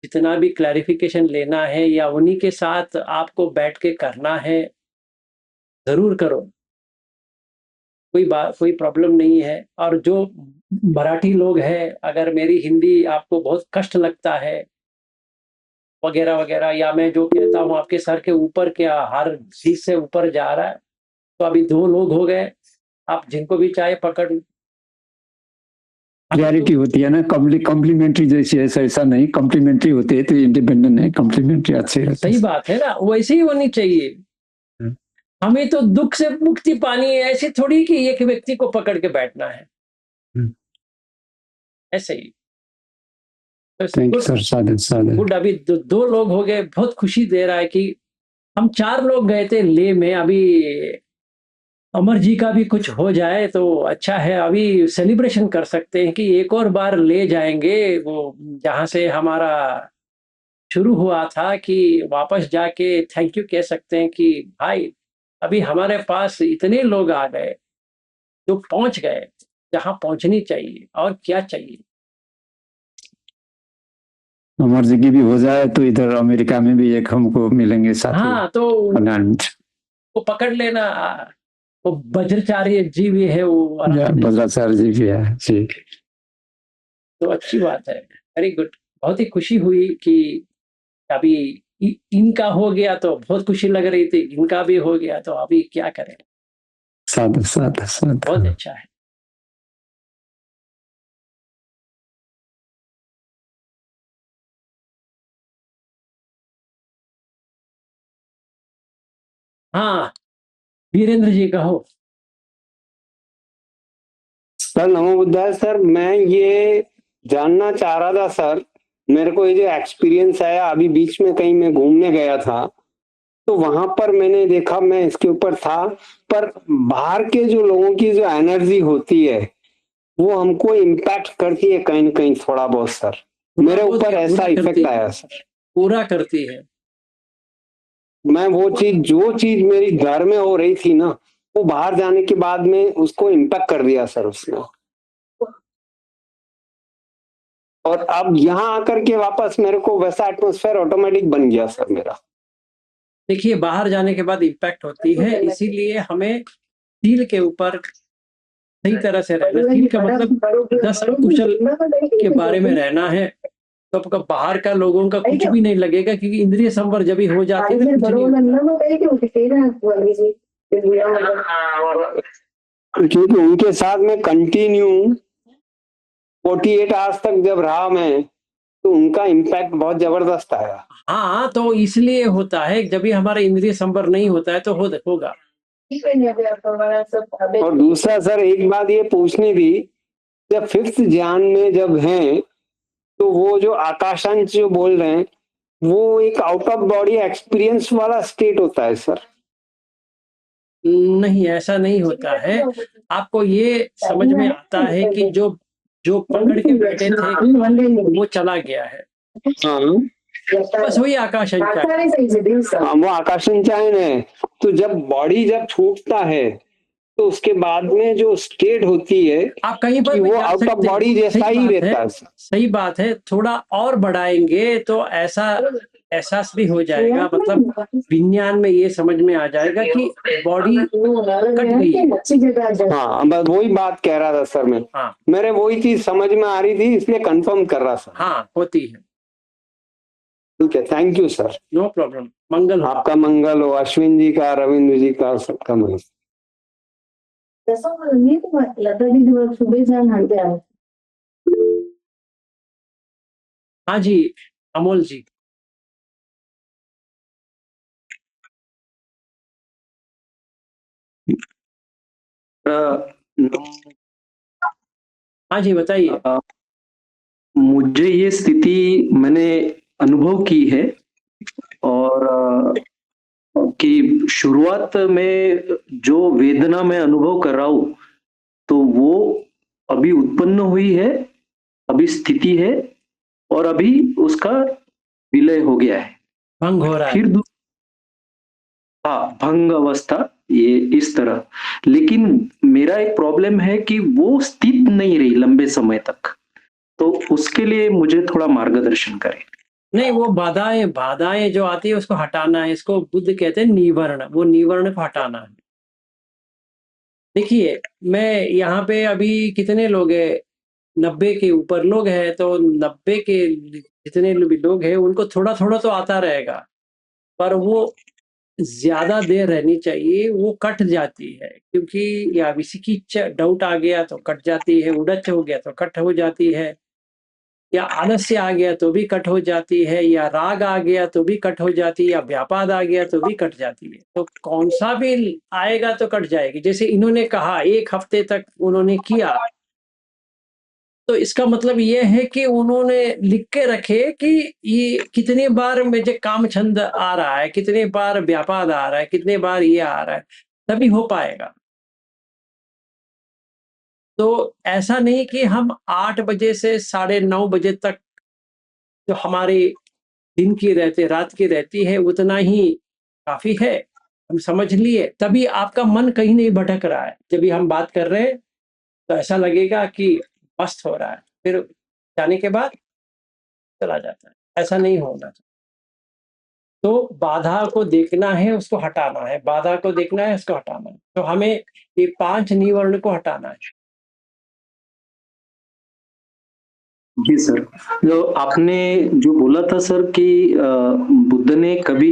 जितना भी क्लैरिफिकेशन लेना है या उन्हीं के साथ आपको बैठ के करना है, जरूर करो, कोई प्रॉब्लम नहीं है। और जो मराठी लोग हैं, अगर मेरी हिंदी आपको बहुत कष्ट लगता है वगैरह वगैरह, या मैं जो कहता हूँ आपके सर के ऊपर क्या हर चीज से ऊपर जा रहा है, तो अभी 2 लोग हो गए, आप जिनको भी चाहे पकड़। क्लैरिटी होती है ना, कॉम्प्लीमेंट्री जैसी है, ऐसा नहीं, कॉम्प्लीमेंट्री होते हैं तो इंडिपेंडेंट है, कॉम्प्लीमेंट्री अच्छे रहते सही बात है ना, वैसे ही होनी चाहिए। हमें तो दुख से मुक्ति पानी है, ऐसे थोड़ी कि एक व्यक्ति को पकड़ के बैठना है, ऐसे ही। थैंक यू सर, साधन गुड। अभी 2 लोग हो गए, बहुत खुशी दे रहा है कि हम 4 लोग गए थे ले में, अभी अमर जी का भी कुछ हो जाए तो अच्छा है, अभी सेलिब्रेशन कर सकते हैं कि एक और बार ले जाएंगे वो जहां से हमारा शुरू हुआ था, कि वापस जाके थैंक यू कह सकते हैं कि भाई अभी हमारे पास इतने लोग आ गए जो पहुंच गए जहां पहुंचनी चाहिए, और क्या चाहिए। अमर जी की भी हो जाए तो इधर अमेरिका में भी एक हमको मिलेंगे साथी। हाँ, तो वो पकड़ लेना, वो वज्राचार्य जी भी है, वो वज्राचार्य जी भी है जी, तो अच्छी बात है। वेरी गुड, बहुत ही खुशी हुई कि अभी इनका हो गया तो बहुत खुशी लग रही थी, इनका भी हो गया तो अभी क्या करें। साधु बहुत अच्छा है। हाँ, वीरेंद्र जी कहो। सर नमो बुद्धाय। सर मैं ये जानना चाह रहा था सर, मेरे को ये जो एक्सपीरियंस आया, अभी बीच में कहीं मैं घूमने गया था तो वहां पर मैंने देखा, मैं इसके ऊपर था, पर बाहर के जो लोगों की जो एनर्जी होती है वो हमको इम्पैक्ट करती है कहीं ना कहीं थोड़ा बहुत सर, मेरे ऊपर ऐसा इफेक्ट आया सर, पूरा करती है। मैं वो चीज जो चीज मेरी घर में हो रही थी ना, वो बाहर जाने के बाद में उसको इम्पैक्ट कर दिया सर उसने, और अब यहाँ आकर के वापस मेरे को वैसा एटमॉस्फेयर ऑटोमेटिक बन गया सर मेरा। देखिए, बाहर जाने के बाद इम्पैक्ट होती है, इसीलिए हमें फील के ऊपर सही तरह से रहना। फील का मतलब 10 कुशल के बारे में रहना है, तो आपका बाहर का लोगों का कुछ भी नहीं लगेगा, क्योंकि इंद्रिय संवर जब भी हो जाती है तो कुछ नहीं। क्योंकि उनके साथ में कंटिन्यू 48 आवर्स तक जब रहा मैं, तो उनका इम्पैक्ट बहुत जबरदस्त आया। हाँ, तो इसलिए होता है, जब भी हमारा इंद्रिय संवर नहीं होता है तो होगा। और दूसरा सर एक बात ये पूछनी थी, जब 5th ज्ञान में जब हैं तो वो जो आकाशांश जो बोल रहे हैं वो एक आउट ऑफ बॉडी एक्सपीरियंस वाला स्टेट होता है सर? नहीं, ऐसा नहीं होता है। आपको ये समझ में आता है कि जो जो पकड़ के बैठे थे वो चला गया है, हाँ बस वही आकाश अंचाई। हाँ, वो आकाशन चायन है। तो जब बॉडी जब छूटता है तो उसके बाद में जो स्टेट होती है आप कहीं पर कि भी वो जा आउट ऑफ सकते बॉडी हो, जैसा सही ही बात रहता है, है। सही बात है। थोड़ा और बढ़ाएंगे तो ऐसा एहसास भी हो जाएगा, मतलब विज्ञान में ये समझ में आ जाएगा कि बॉडी कट गई है। हाँ, बस वही बात कह रहा था सर मैं। हाँ मेरे वही चीज समझ में आ रही थी, इसलिए कंफर्म कर रहा सर। हाँ, होती है। ठीक है, thank you sir. No problem, मंगल हो। आपका मंगल हो, अश्विन जी का, रविंद्र जी का, सबका मंगल। हाँ जी, अमोल जी। हाँ जी, बताइए। मुझे ये स्थिति मैंने अनुभव की है, और कि शुरुआत में जो वेदना मैं अनुभव कर रहा हूँ, तो वो अभी उत्पन्न हुई है, अभी स्थिति है, और अभी उसका विलय हो गया है। भंग हो रहा है। फिर हाँ, भंग अवस्था, ये इस तरह। लेकिन मेरा एक प्रॉब्लम है कि वो स्थित नहीं रही लंबे समय तक, तो उसके लिए मुझे थोड़ा मार्गदर्शन करें। नहीं, वो बाधाएं बाधाएं जो आती है उसको हटाना है। इसको बुद्ध कहते हैं निवर्ण, वो निवर्ण को हटाना है। देखिए, मैं यहाँ पे अभी कितने लोग हैं, 90 के ऊपर लोग हैं, तो 90 के जितने भी लोग हैं उनको थोड़ा थोड़ा तो आता रहेगा, पर वो ज्यादा देर रहनी चाहिए, वो कट जाती है। क्योंकि या किसी की डाउट आ गया तो कट जाती है, उड़च हो गया तो कट हो जाती है, या आलस्य आ गया तो भी कट हो जाती है, या राग आ गया तो भी कट हो जाती है, या व्यापाद आ गया तो भी कट जाती है। तो कौन सा भी आएगा तो कट जाएगी। जैसे इन्होंने कहा 1 हफ्ते तक उन्होंने किया, तो इसका मतलब ये है कि उन्होंने लिख के रखे कि ये कितने बार मुझे काम छंद आ रहा है, कितने बार व्यापाद आ रहा है, कितने बार ये आ रहा है, तभी हो पाएगा। तो ऐसा नहीं कि हम 8 बजे से 9:30 बजे तक जो हमारी दिन की रहती, रात की रहती है, उतना ही काफी है, हम समझ लिए। तभी आपका मन कहीं नहीं भटक रहा है। जब भी हम बात कर रहे हैं तो ऐसा लगेगा कि मस्त हो रहा है, फिर जाने के बाद चला जाता है। ऐसा नहीं होना चाहिए। तो बाधा को देखना है, उसको हटाना है, बाधा को देखना है, उसको हटाना है। तो हमें ये 5 निवर्ण को हटाना है। जी सर, जो आपने जो बोला था सर कि बुद्ध ने कभी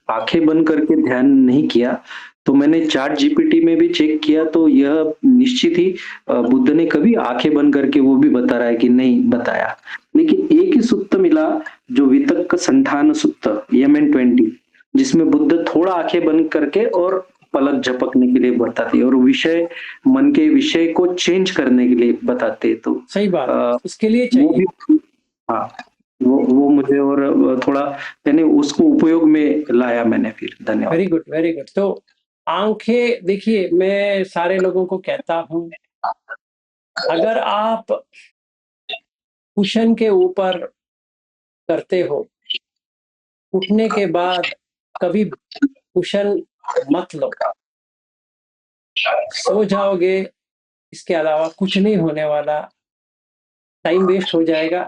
आंखें बंद करके ध्यान नहीं किया, तो मैंने चैट जीपीटी में भी चेक किया, तो यह निश्चित ही बुद्ध ने कभी आंखें बंद करके, वो भी बता रहा है कि नहीं बताया। लेकिन एक ही सुत्त मिला, जो वितक्क संठान सुत्त, YMN20, जिसमें बुद्ध थोड़ा आंखें बंद करके और पलक झपकने के लिए बताते, और विषय, मन के विषय को चेंज करने के लिए बताते। तो सही बात है, उसके लिए वो चाहिए। भी, हाँ, वो मुझे और थोड़ा मैंने उसको उपयोग में लाया मैंने फिर। धन्यवाद। Very good, very good. तो आंखें देखिए, मैं सारे लोगों को कहता हूँ, अगर आप कुशन के ऊपर करते हो, उठने के बाद कभी कुशन मत लो, सो जाओगे, इसके अलावा कुछ नहीं होने वाला। टाइम वेस्ट हो जाएगा।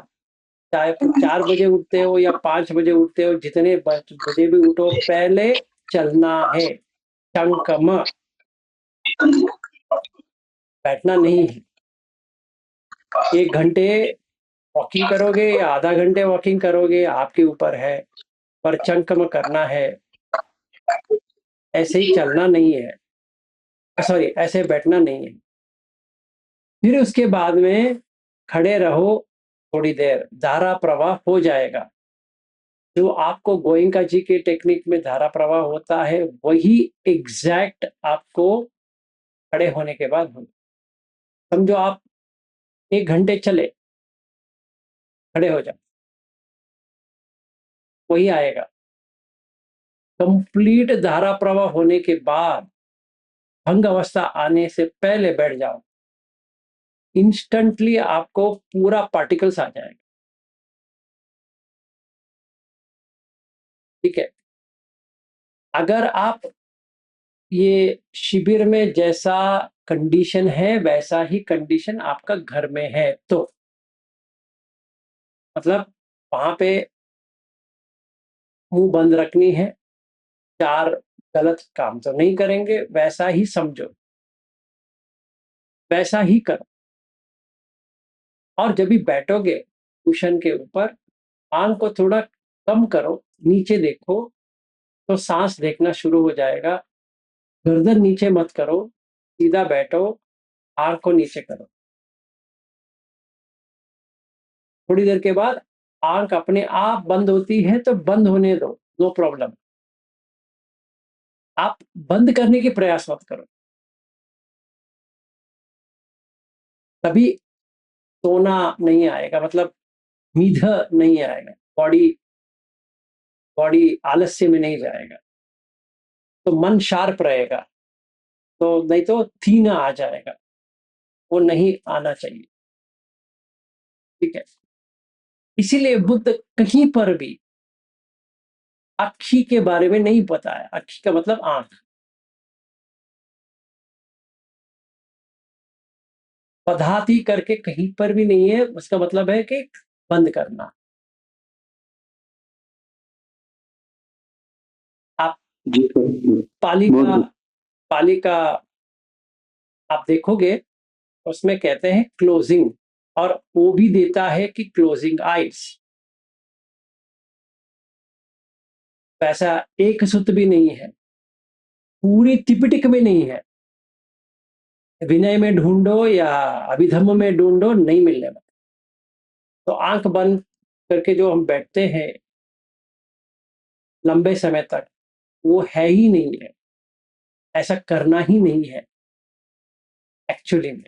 चाहे 4 बजे उठते हो या 5 बजे उठते हो, जितने बजे भी उठो, पहले चलना है, चंकम, बैठना नहीं है। 1 घंटे वॉकिंग करोगे या आधा घंटे वॉकिंग करोगे, आपके ऊपर है, पर चंकम करना है। ऐसे ही चलना नहीं है, सॉरी, ऐसे बैठना नहीं है। फिर उसके बाद में खड़े रहो थोड़ी देर, धारा प्रवाह हो जाएगा। जो आपको गोयंका जी के टेक्निक में धारा प्रवाह होता है, वही एग्जैक्ट आपको खड़े होने के बाद होगा। समझो आप 1 घंटे चले, खड़े हो जाओ, वही आएगा। कंप्लीट धारा प्रवाह होने के बाद भंग अवस्था आने से पहले बैठ जाओ, इंस्टेंटली आपको पूरा पार्टिकल्स आ जाएगा। ठीक है, अगर आप ये शिविर में जैसा कंडीशन है वैसा ही कंडीशन आपका घर में है, तो मतलब वहां पे मुंह बंद रखनी है, चार गलत काम तो नहीं करेंगे, वैसा ही समझो, वैसा ही करो। और जब भी बैठोगे कुशन के ऊपर, आंख को थोड़ा कम करो, नीचे देखो, तो सांस देखना शुरू हो जाएगा। गर्दन नीचे मत करो, सीधा बैठो, आंख को नीचे करो। थोड़ी देर के बाद आंख अपने आप बंद होती है तो बंद होने दो, नो प्रॉब्लम। आप बंद करने की प्रयास मत करो। कभी सोना नहीं आएगा, मतलब नींद नहीं आएगा, बॉडी बॉडी आलस्य में नहीं जाएगा, तो मन शार्प रहेगा। तो नहीं तो थीना आ जाएगा, वो नहीं आना चाहिए। ठीक है, इसीलिए बुद्ध कहीं पर भी अक्खी के बारे में नहीं बताया। अक्खी का मतलब आंख। पधाती करके कहीं पर भी नहीं है, उसका मतलब है कि बंद करना। आप जी सर। पाली बहुत का पाली का आप देखोगे, उसमें कहते हैं क्लोजिंग, और वो भी देता है कि क्लोजिंग आइज। वैसा एक सूत्र भी नहीं है, पूरी त्रिपिटक में नहीं है। विनय में ढूंढो या अभिधम्म में ढूंढो, नहीं मिलने वाला। तो आंख बंद करके जो हम बैठते हैं लंबे समय तक, वो है ही नहीं है, ऐसा करना ही नहीं है एक्चुअली में।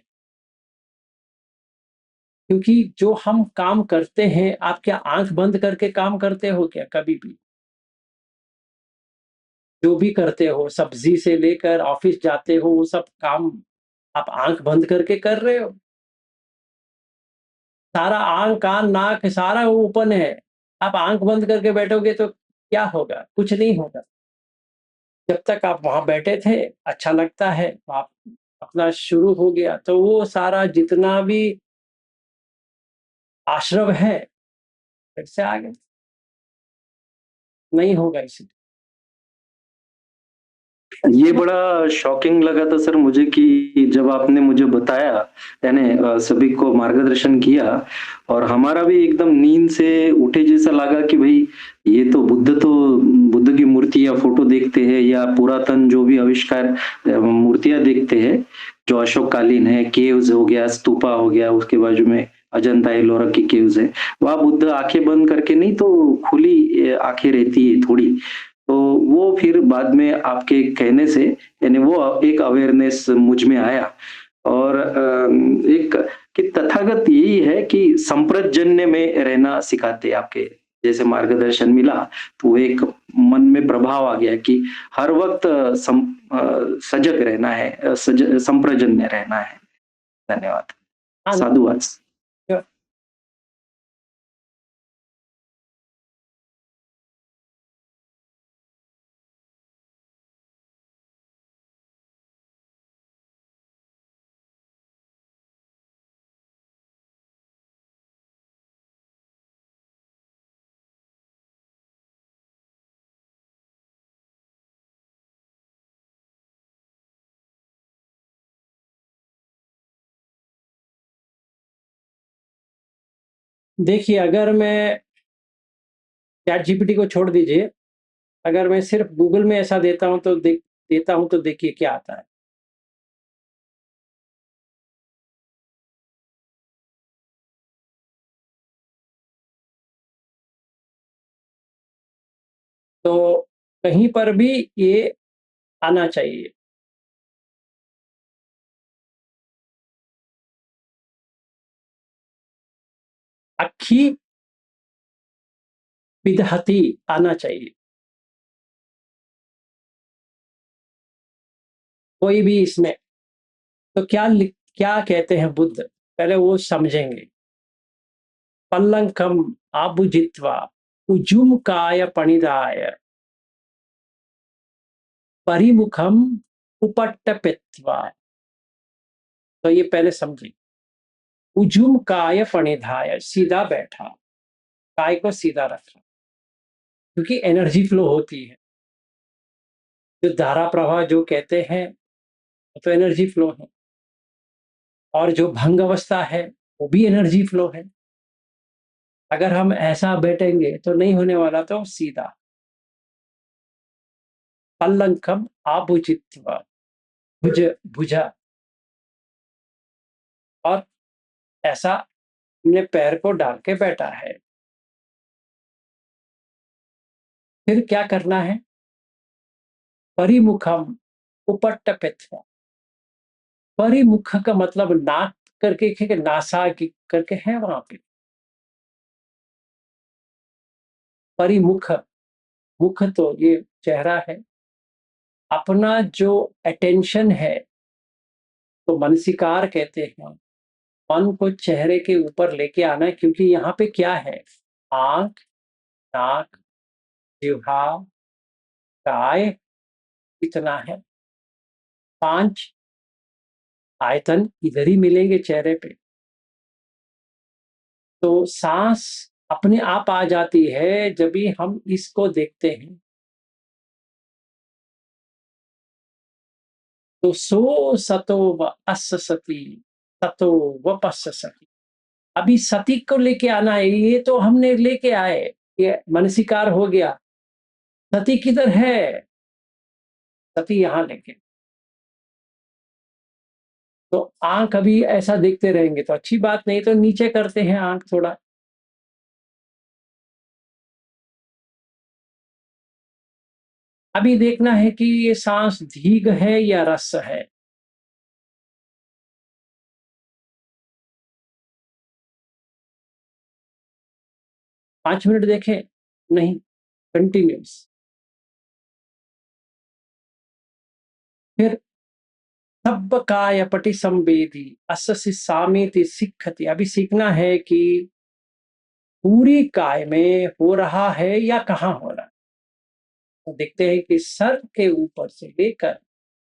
क्योंकि जो हम काम करते हैं, आप क्या आंख बंद करके काम करते हो क्या कभी भी? जो भी करते हो, सब्जी से लेकर ऑफिस जाते हो, वो सब काम आप आंख बंद करके कर रहे हो? सारा आंख कान नाक सारा ओपन है, आप आंख बंद करके बैठोगे तो क्या होगा? कुछ नहीं होगा। जब तक आप वहां बैठे थे अच्छा लगता है, आप अपना शुरू हो गया तो वो सारा जितना भी आश्रम है फिर से आ गए, नहीं होगा इसलिए। ये बड़ा शॉकिंग लगा था सर मुझे कि जब आपने मुझे बताया, यानी सभी को मार्गदर्शन किया, और हमारा भी एकदम नींद से उठे जैसा लगा कि भाई ये तो बुद्ध की मूर्ति या फोटो देखते हैं या पुरातन जो भी आविष्कार मूर्तियां देखते हैं, जो अशोक कालीन है, केव्स हो गया, स्तूपा हो गया, उसके बाजू में अजंता एलोरा की केव्स है, वहां बुद्ध आंखें बंद करके नहीं तो खुली आंखें रहती है थोड़ी। तो वो फिर बाद में आपके कहने से, यानी वो एक अवेयरनेस मुझ में आया। और एक कि तथागत यही है कि संप्रजन्य में रहना सिखाते आपके जैसे मार्गदर्शन मिला, तो एक मन में प्रभाव आ गया कि हर वक्त सजग रहना है, संप्रजन्य रहना है। धन्यवाद। हाँ, साधुवाद। देखिए, अगर मैं चैट जीपीटी को छोड़ दीजिए, अगर मैं सिर्फ गूगल में ऐसा देता हूं तो देखिए क्या आता है। तो कहीं पर भी ये आना चाहिए। अक्खी विदहती आना चाहिए। कोई भी इसमें, तो क्या कहते हैं बुद्ध? पहले वो समझेंगे। पल्लंकम आभुजित्वा उजुम काय पणिदाय परिमुखम उपट्टपित्वा। तो ये पहले समझिए। उजुम काय पणिधाय, सीधा बैठा, काय को सीधा रखा, क्योंकि एनर्जी फ्लो होती है। जो धारा प्रवाह जो कहते हैं वो तो एनर्जी फ्लो है, और जो भंग अवस्था है वो भी एनर्जी फ्लो है। अगर हम ऐसा बैठेंगे तो नहीं होने वाला, तो सीधा। पल्लंकम आभुजित्वा, भुज भुजा, और ऐसा अपने पैर को डाल के बैठा है। फिर क्या करना है? परिमुखम उपट्टपित्वा। परिमुख का मतलब नाक करके, नासा करके है वहां पे। परिमुख, मुख तो ये चेहरा है। अपना जो अटेंशन है तो मनसिकार कहते हैं। मन को चेहरे के ऊपर लेके आना है, क्योंकि यहाँ पे क्या है? आंख, नाक, जिह्वा, काय, इतना है। 5 आयतन इधर ही मिलेंगे चेहरे पे। तो सांस अपने आप आ जाती है जब भी हम इसको देखते हैं। तो सो सतो व अस सती, सतो व पस सती। अभी सती को लेके आना है, ये तो हमने लेके आए, ये मनसिकार हो गया। सती किधर है? सती यहां लेके। तो आंख अभी ऐसा देखते रहेंगे तो अच्छी बात नहीं, तो नीचे करते हैं आंख थोड़ा। अभी देखना है कि ये सांस दीर्घ है या ह्रस्व है। पांच मिनट देखें, नहीं, कंटिन्यूस। फिर सब काय पटि संवेदी अससि सामेति सिक्खति। अभी सीखना है कि पूरी काय में हो रहा है या कहाँ हो रहा है। तो देखते हैं कि सर के ऊपर से लेकर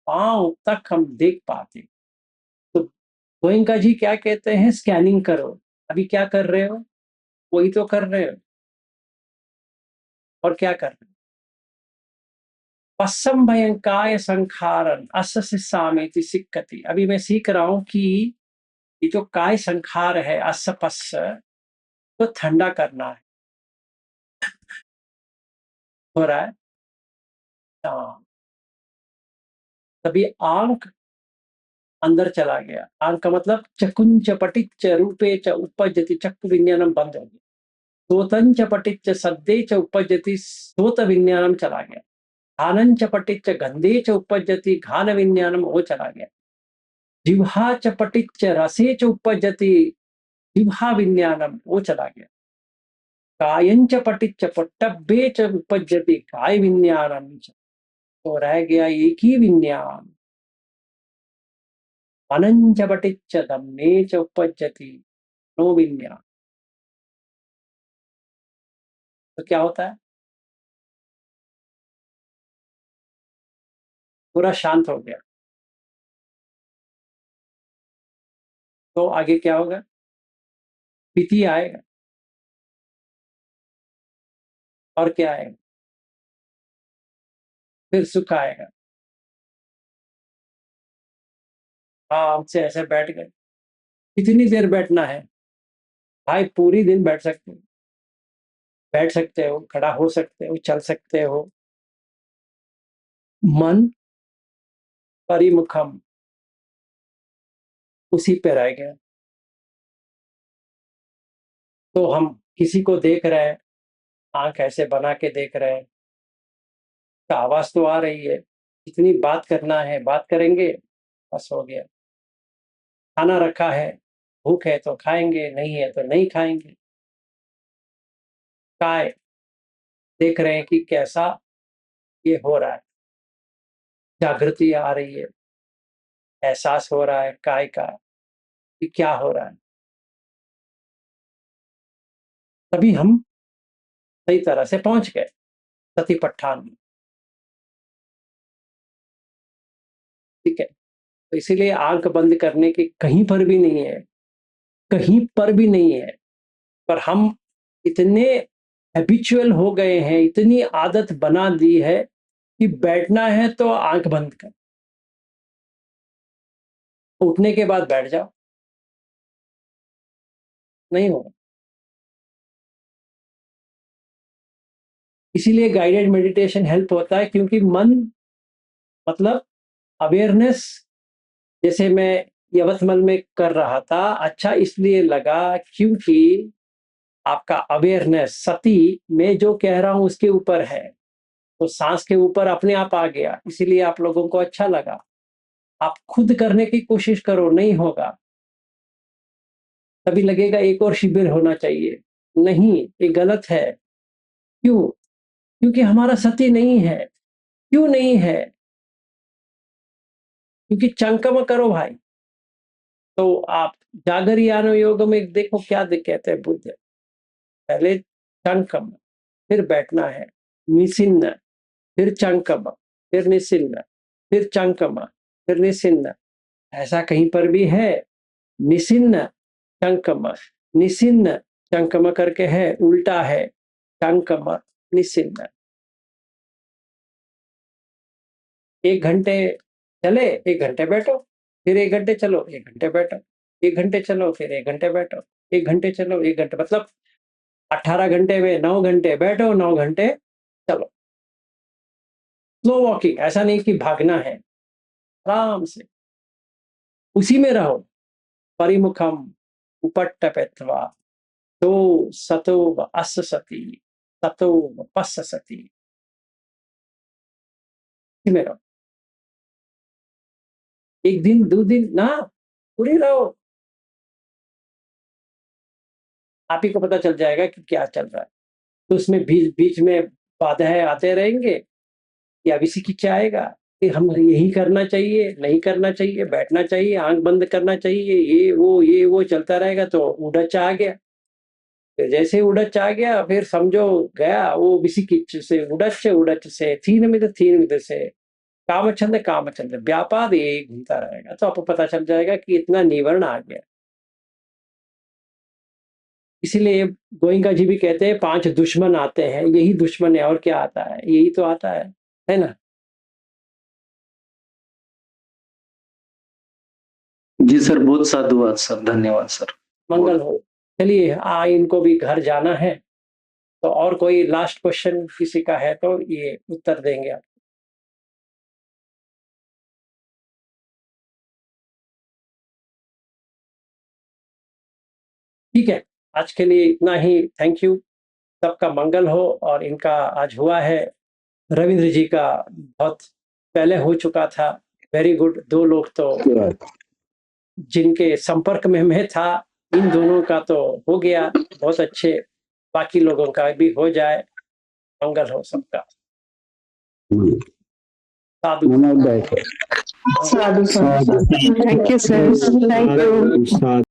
पांव तक हम देख पाते। तो गोयंका जी क्या कहते हैं? स्कैनिंग करो। अभी क्या कर रहे हो? वही तो कर रहे हो। और क्या कर रहे हो? पश्चम भयंकाय संखारन असस्य सामेति सिक्खति। अभी मैं सीख रहा हूं कि ये जो काय संखार है, अस्य पश्य, तो ठंडा करना है। हो रहा है। हाँ। तभी आंख अंदर चला गया। आंख का मतलब चकुंच पटिच रूपे च उपजति चक्षु विज्ञानम बंद हो गया। सोतंच पटिच सद्दे च उपजति सोत विज्ञानम चला गया। घानंच पटिच गंधे च उपजति घान विज्ञानम वो चला गया। जिह्वा च पटिच रसे च उपजति जिह्वा विज्ञानम वो चला गया। कायंच पटिच पट्टभ्ये च उपजति काय विज्ञानम। तो रह गया एक ही विज्ञान। मनंच पटिच धम्मे च उपजति नो विज्ञान। तो क्या होता है? पूरा शांत हो गया। तो आगे क्या होगा? पीति आएगा। और क्या आएगा? फिर सुख आएगा। आराम से ऐसे बैठ गए। कितनी देर बैठना है भाई? पूरी दिन बैठ सकते हो। बैठ सकते हो, खड़ा हो सकते हो, चल सकते हो। मन परिमुखम, उसी पे रह गया। तो हम किसी को देख रहे हैं, आंख ऐसे बना के देख रहे हैं, तो आवाज तो आ रही है। जितनी बात करना है बात करेंगे, बस हो गया। खाना रखा है, भूख है तो खाएंगे, नहीं है तो नहीं खाएंगे। काय देख रहे हैं कि कैसा ये हो रहा है। जागृति आ रही है, एहसास हो रहा है काय का कि क्या हो रहा है, तभी हम सही तरह से पहुंच गए सतीपट्ठान में। ठीक है, तो इसीलिए आंख बंद करने की कहीं पर भी नहीं है, कहीं पर भी नहीं है। पर हम इतने हैबिचुअल हो गए हैं, इतनी आदत बना दी है कि बैठना है तो आंख बंद कर, उठने के बाद बैठ जाओ, नहीं होगा। इसीलिए गाइडेड मेडिटेशन हेल्प होता है, क्योंकि मन मतलब अवेयरनेस, जैसे मैं यवतमल में कर रहा था, अच्छा इसलिए लगा क्योंकि आपका अवेयरनेस सती में जो कह रहा हूं उसके ऊपर है, तो सांस के ऊपर अपने आप आ गया, इसीलिए आप लोगों को अच्छा लगा। आप खुद करने की कोशिश करो, नहीं होगा, तभी लगेगा एक और शिविर होना चाहिए। नहीं, ये गलत है। क्यों? क्योंकि हमारा सती नहीं है। क्यों नहीं है? क्योंकि चंकम करो भाई। तो आप जागरियान योग में देखो क्या कहते हैं बुद्ध, पहले चंकम, फिर बैठना है, निसिन्न, फिर चंकम, फिर निसिन्न, फिर चंकम, फिर निसिन्न। ऐसा कहीं पर भी है? निसिन्न चंकम, निसिन्न चंकम करके है, उल्टा है, चंकम निसिन्न। 1 घंटे चले, 1 घंटे बैठो, फिर 1 घंटे चलो, 1 घंटे बैठो, 1 घंटे चलो, फिर 1 घंटे बैठो, 1 घंटे चलो, 1 घंटे, मतलब 18 घंटे में 9 घंटे बैठो, 9 घंटे चलो। स्लो वॉकिंग, ऐसा नहीं कि भागना है, आराम से उसी में रहो। परिमुखम उपट्टपेत्वा तो सतो अस सती ततो पस्स सती, इसी में रहो। 1 दिन 2 दिन ना, पूरी रहो, आप ही को पता चल जाएगा कि क्या चल रहा है। तो उसमें बीच बीच में बाधाएं आते रहेंगे, या विसिकिचाएगा कि हम यही करना चाहिए, नहीं करना चाहिए, बैठना चाहिए, आंख बंद करना चाहिए, ये वो चलता रहेगा, तो उड़च आ गया। फिर जैसे उड़च आ गया, फिर समझो गया वो विसिकिच से उड़च से थीन मिद से कामचंद व्यापाद, ये घूमता रहेगा। तो आपको पता चल जाएगा कि इतना निवर्ण आ गया। इसीलिए गोइंका जी भी कहते हैं 5 दुश्मन आते हैं, यही दुश्मन है, और क्या आता है? यही तो आता है ना? जी सर, बहुत साधुवाद सर, धन्यवाद सर। मंगल हो। चलिए, इनको भी घर जाना है, तो और कोई लास्ट क्वेश्चन किसी का है तो ये उत्तर देंगे आप। ठीक है, आज के लिए इतना ही। थैंक यू, सबका मंगल हो। और इनका आज हुआ है, रविंद्र जी का बहुत पहले हो चुका था। वेरी गुड, 2 लोग तो जिनके संपर्क में मैं था, इन दोनों का तो हो गया, बहुत अच्छे। बाकी लोगों का भी हो जाए, मंगल हो सबका। साधु साधु, thank you sir, thank you.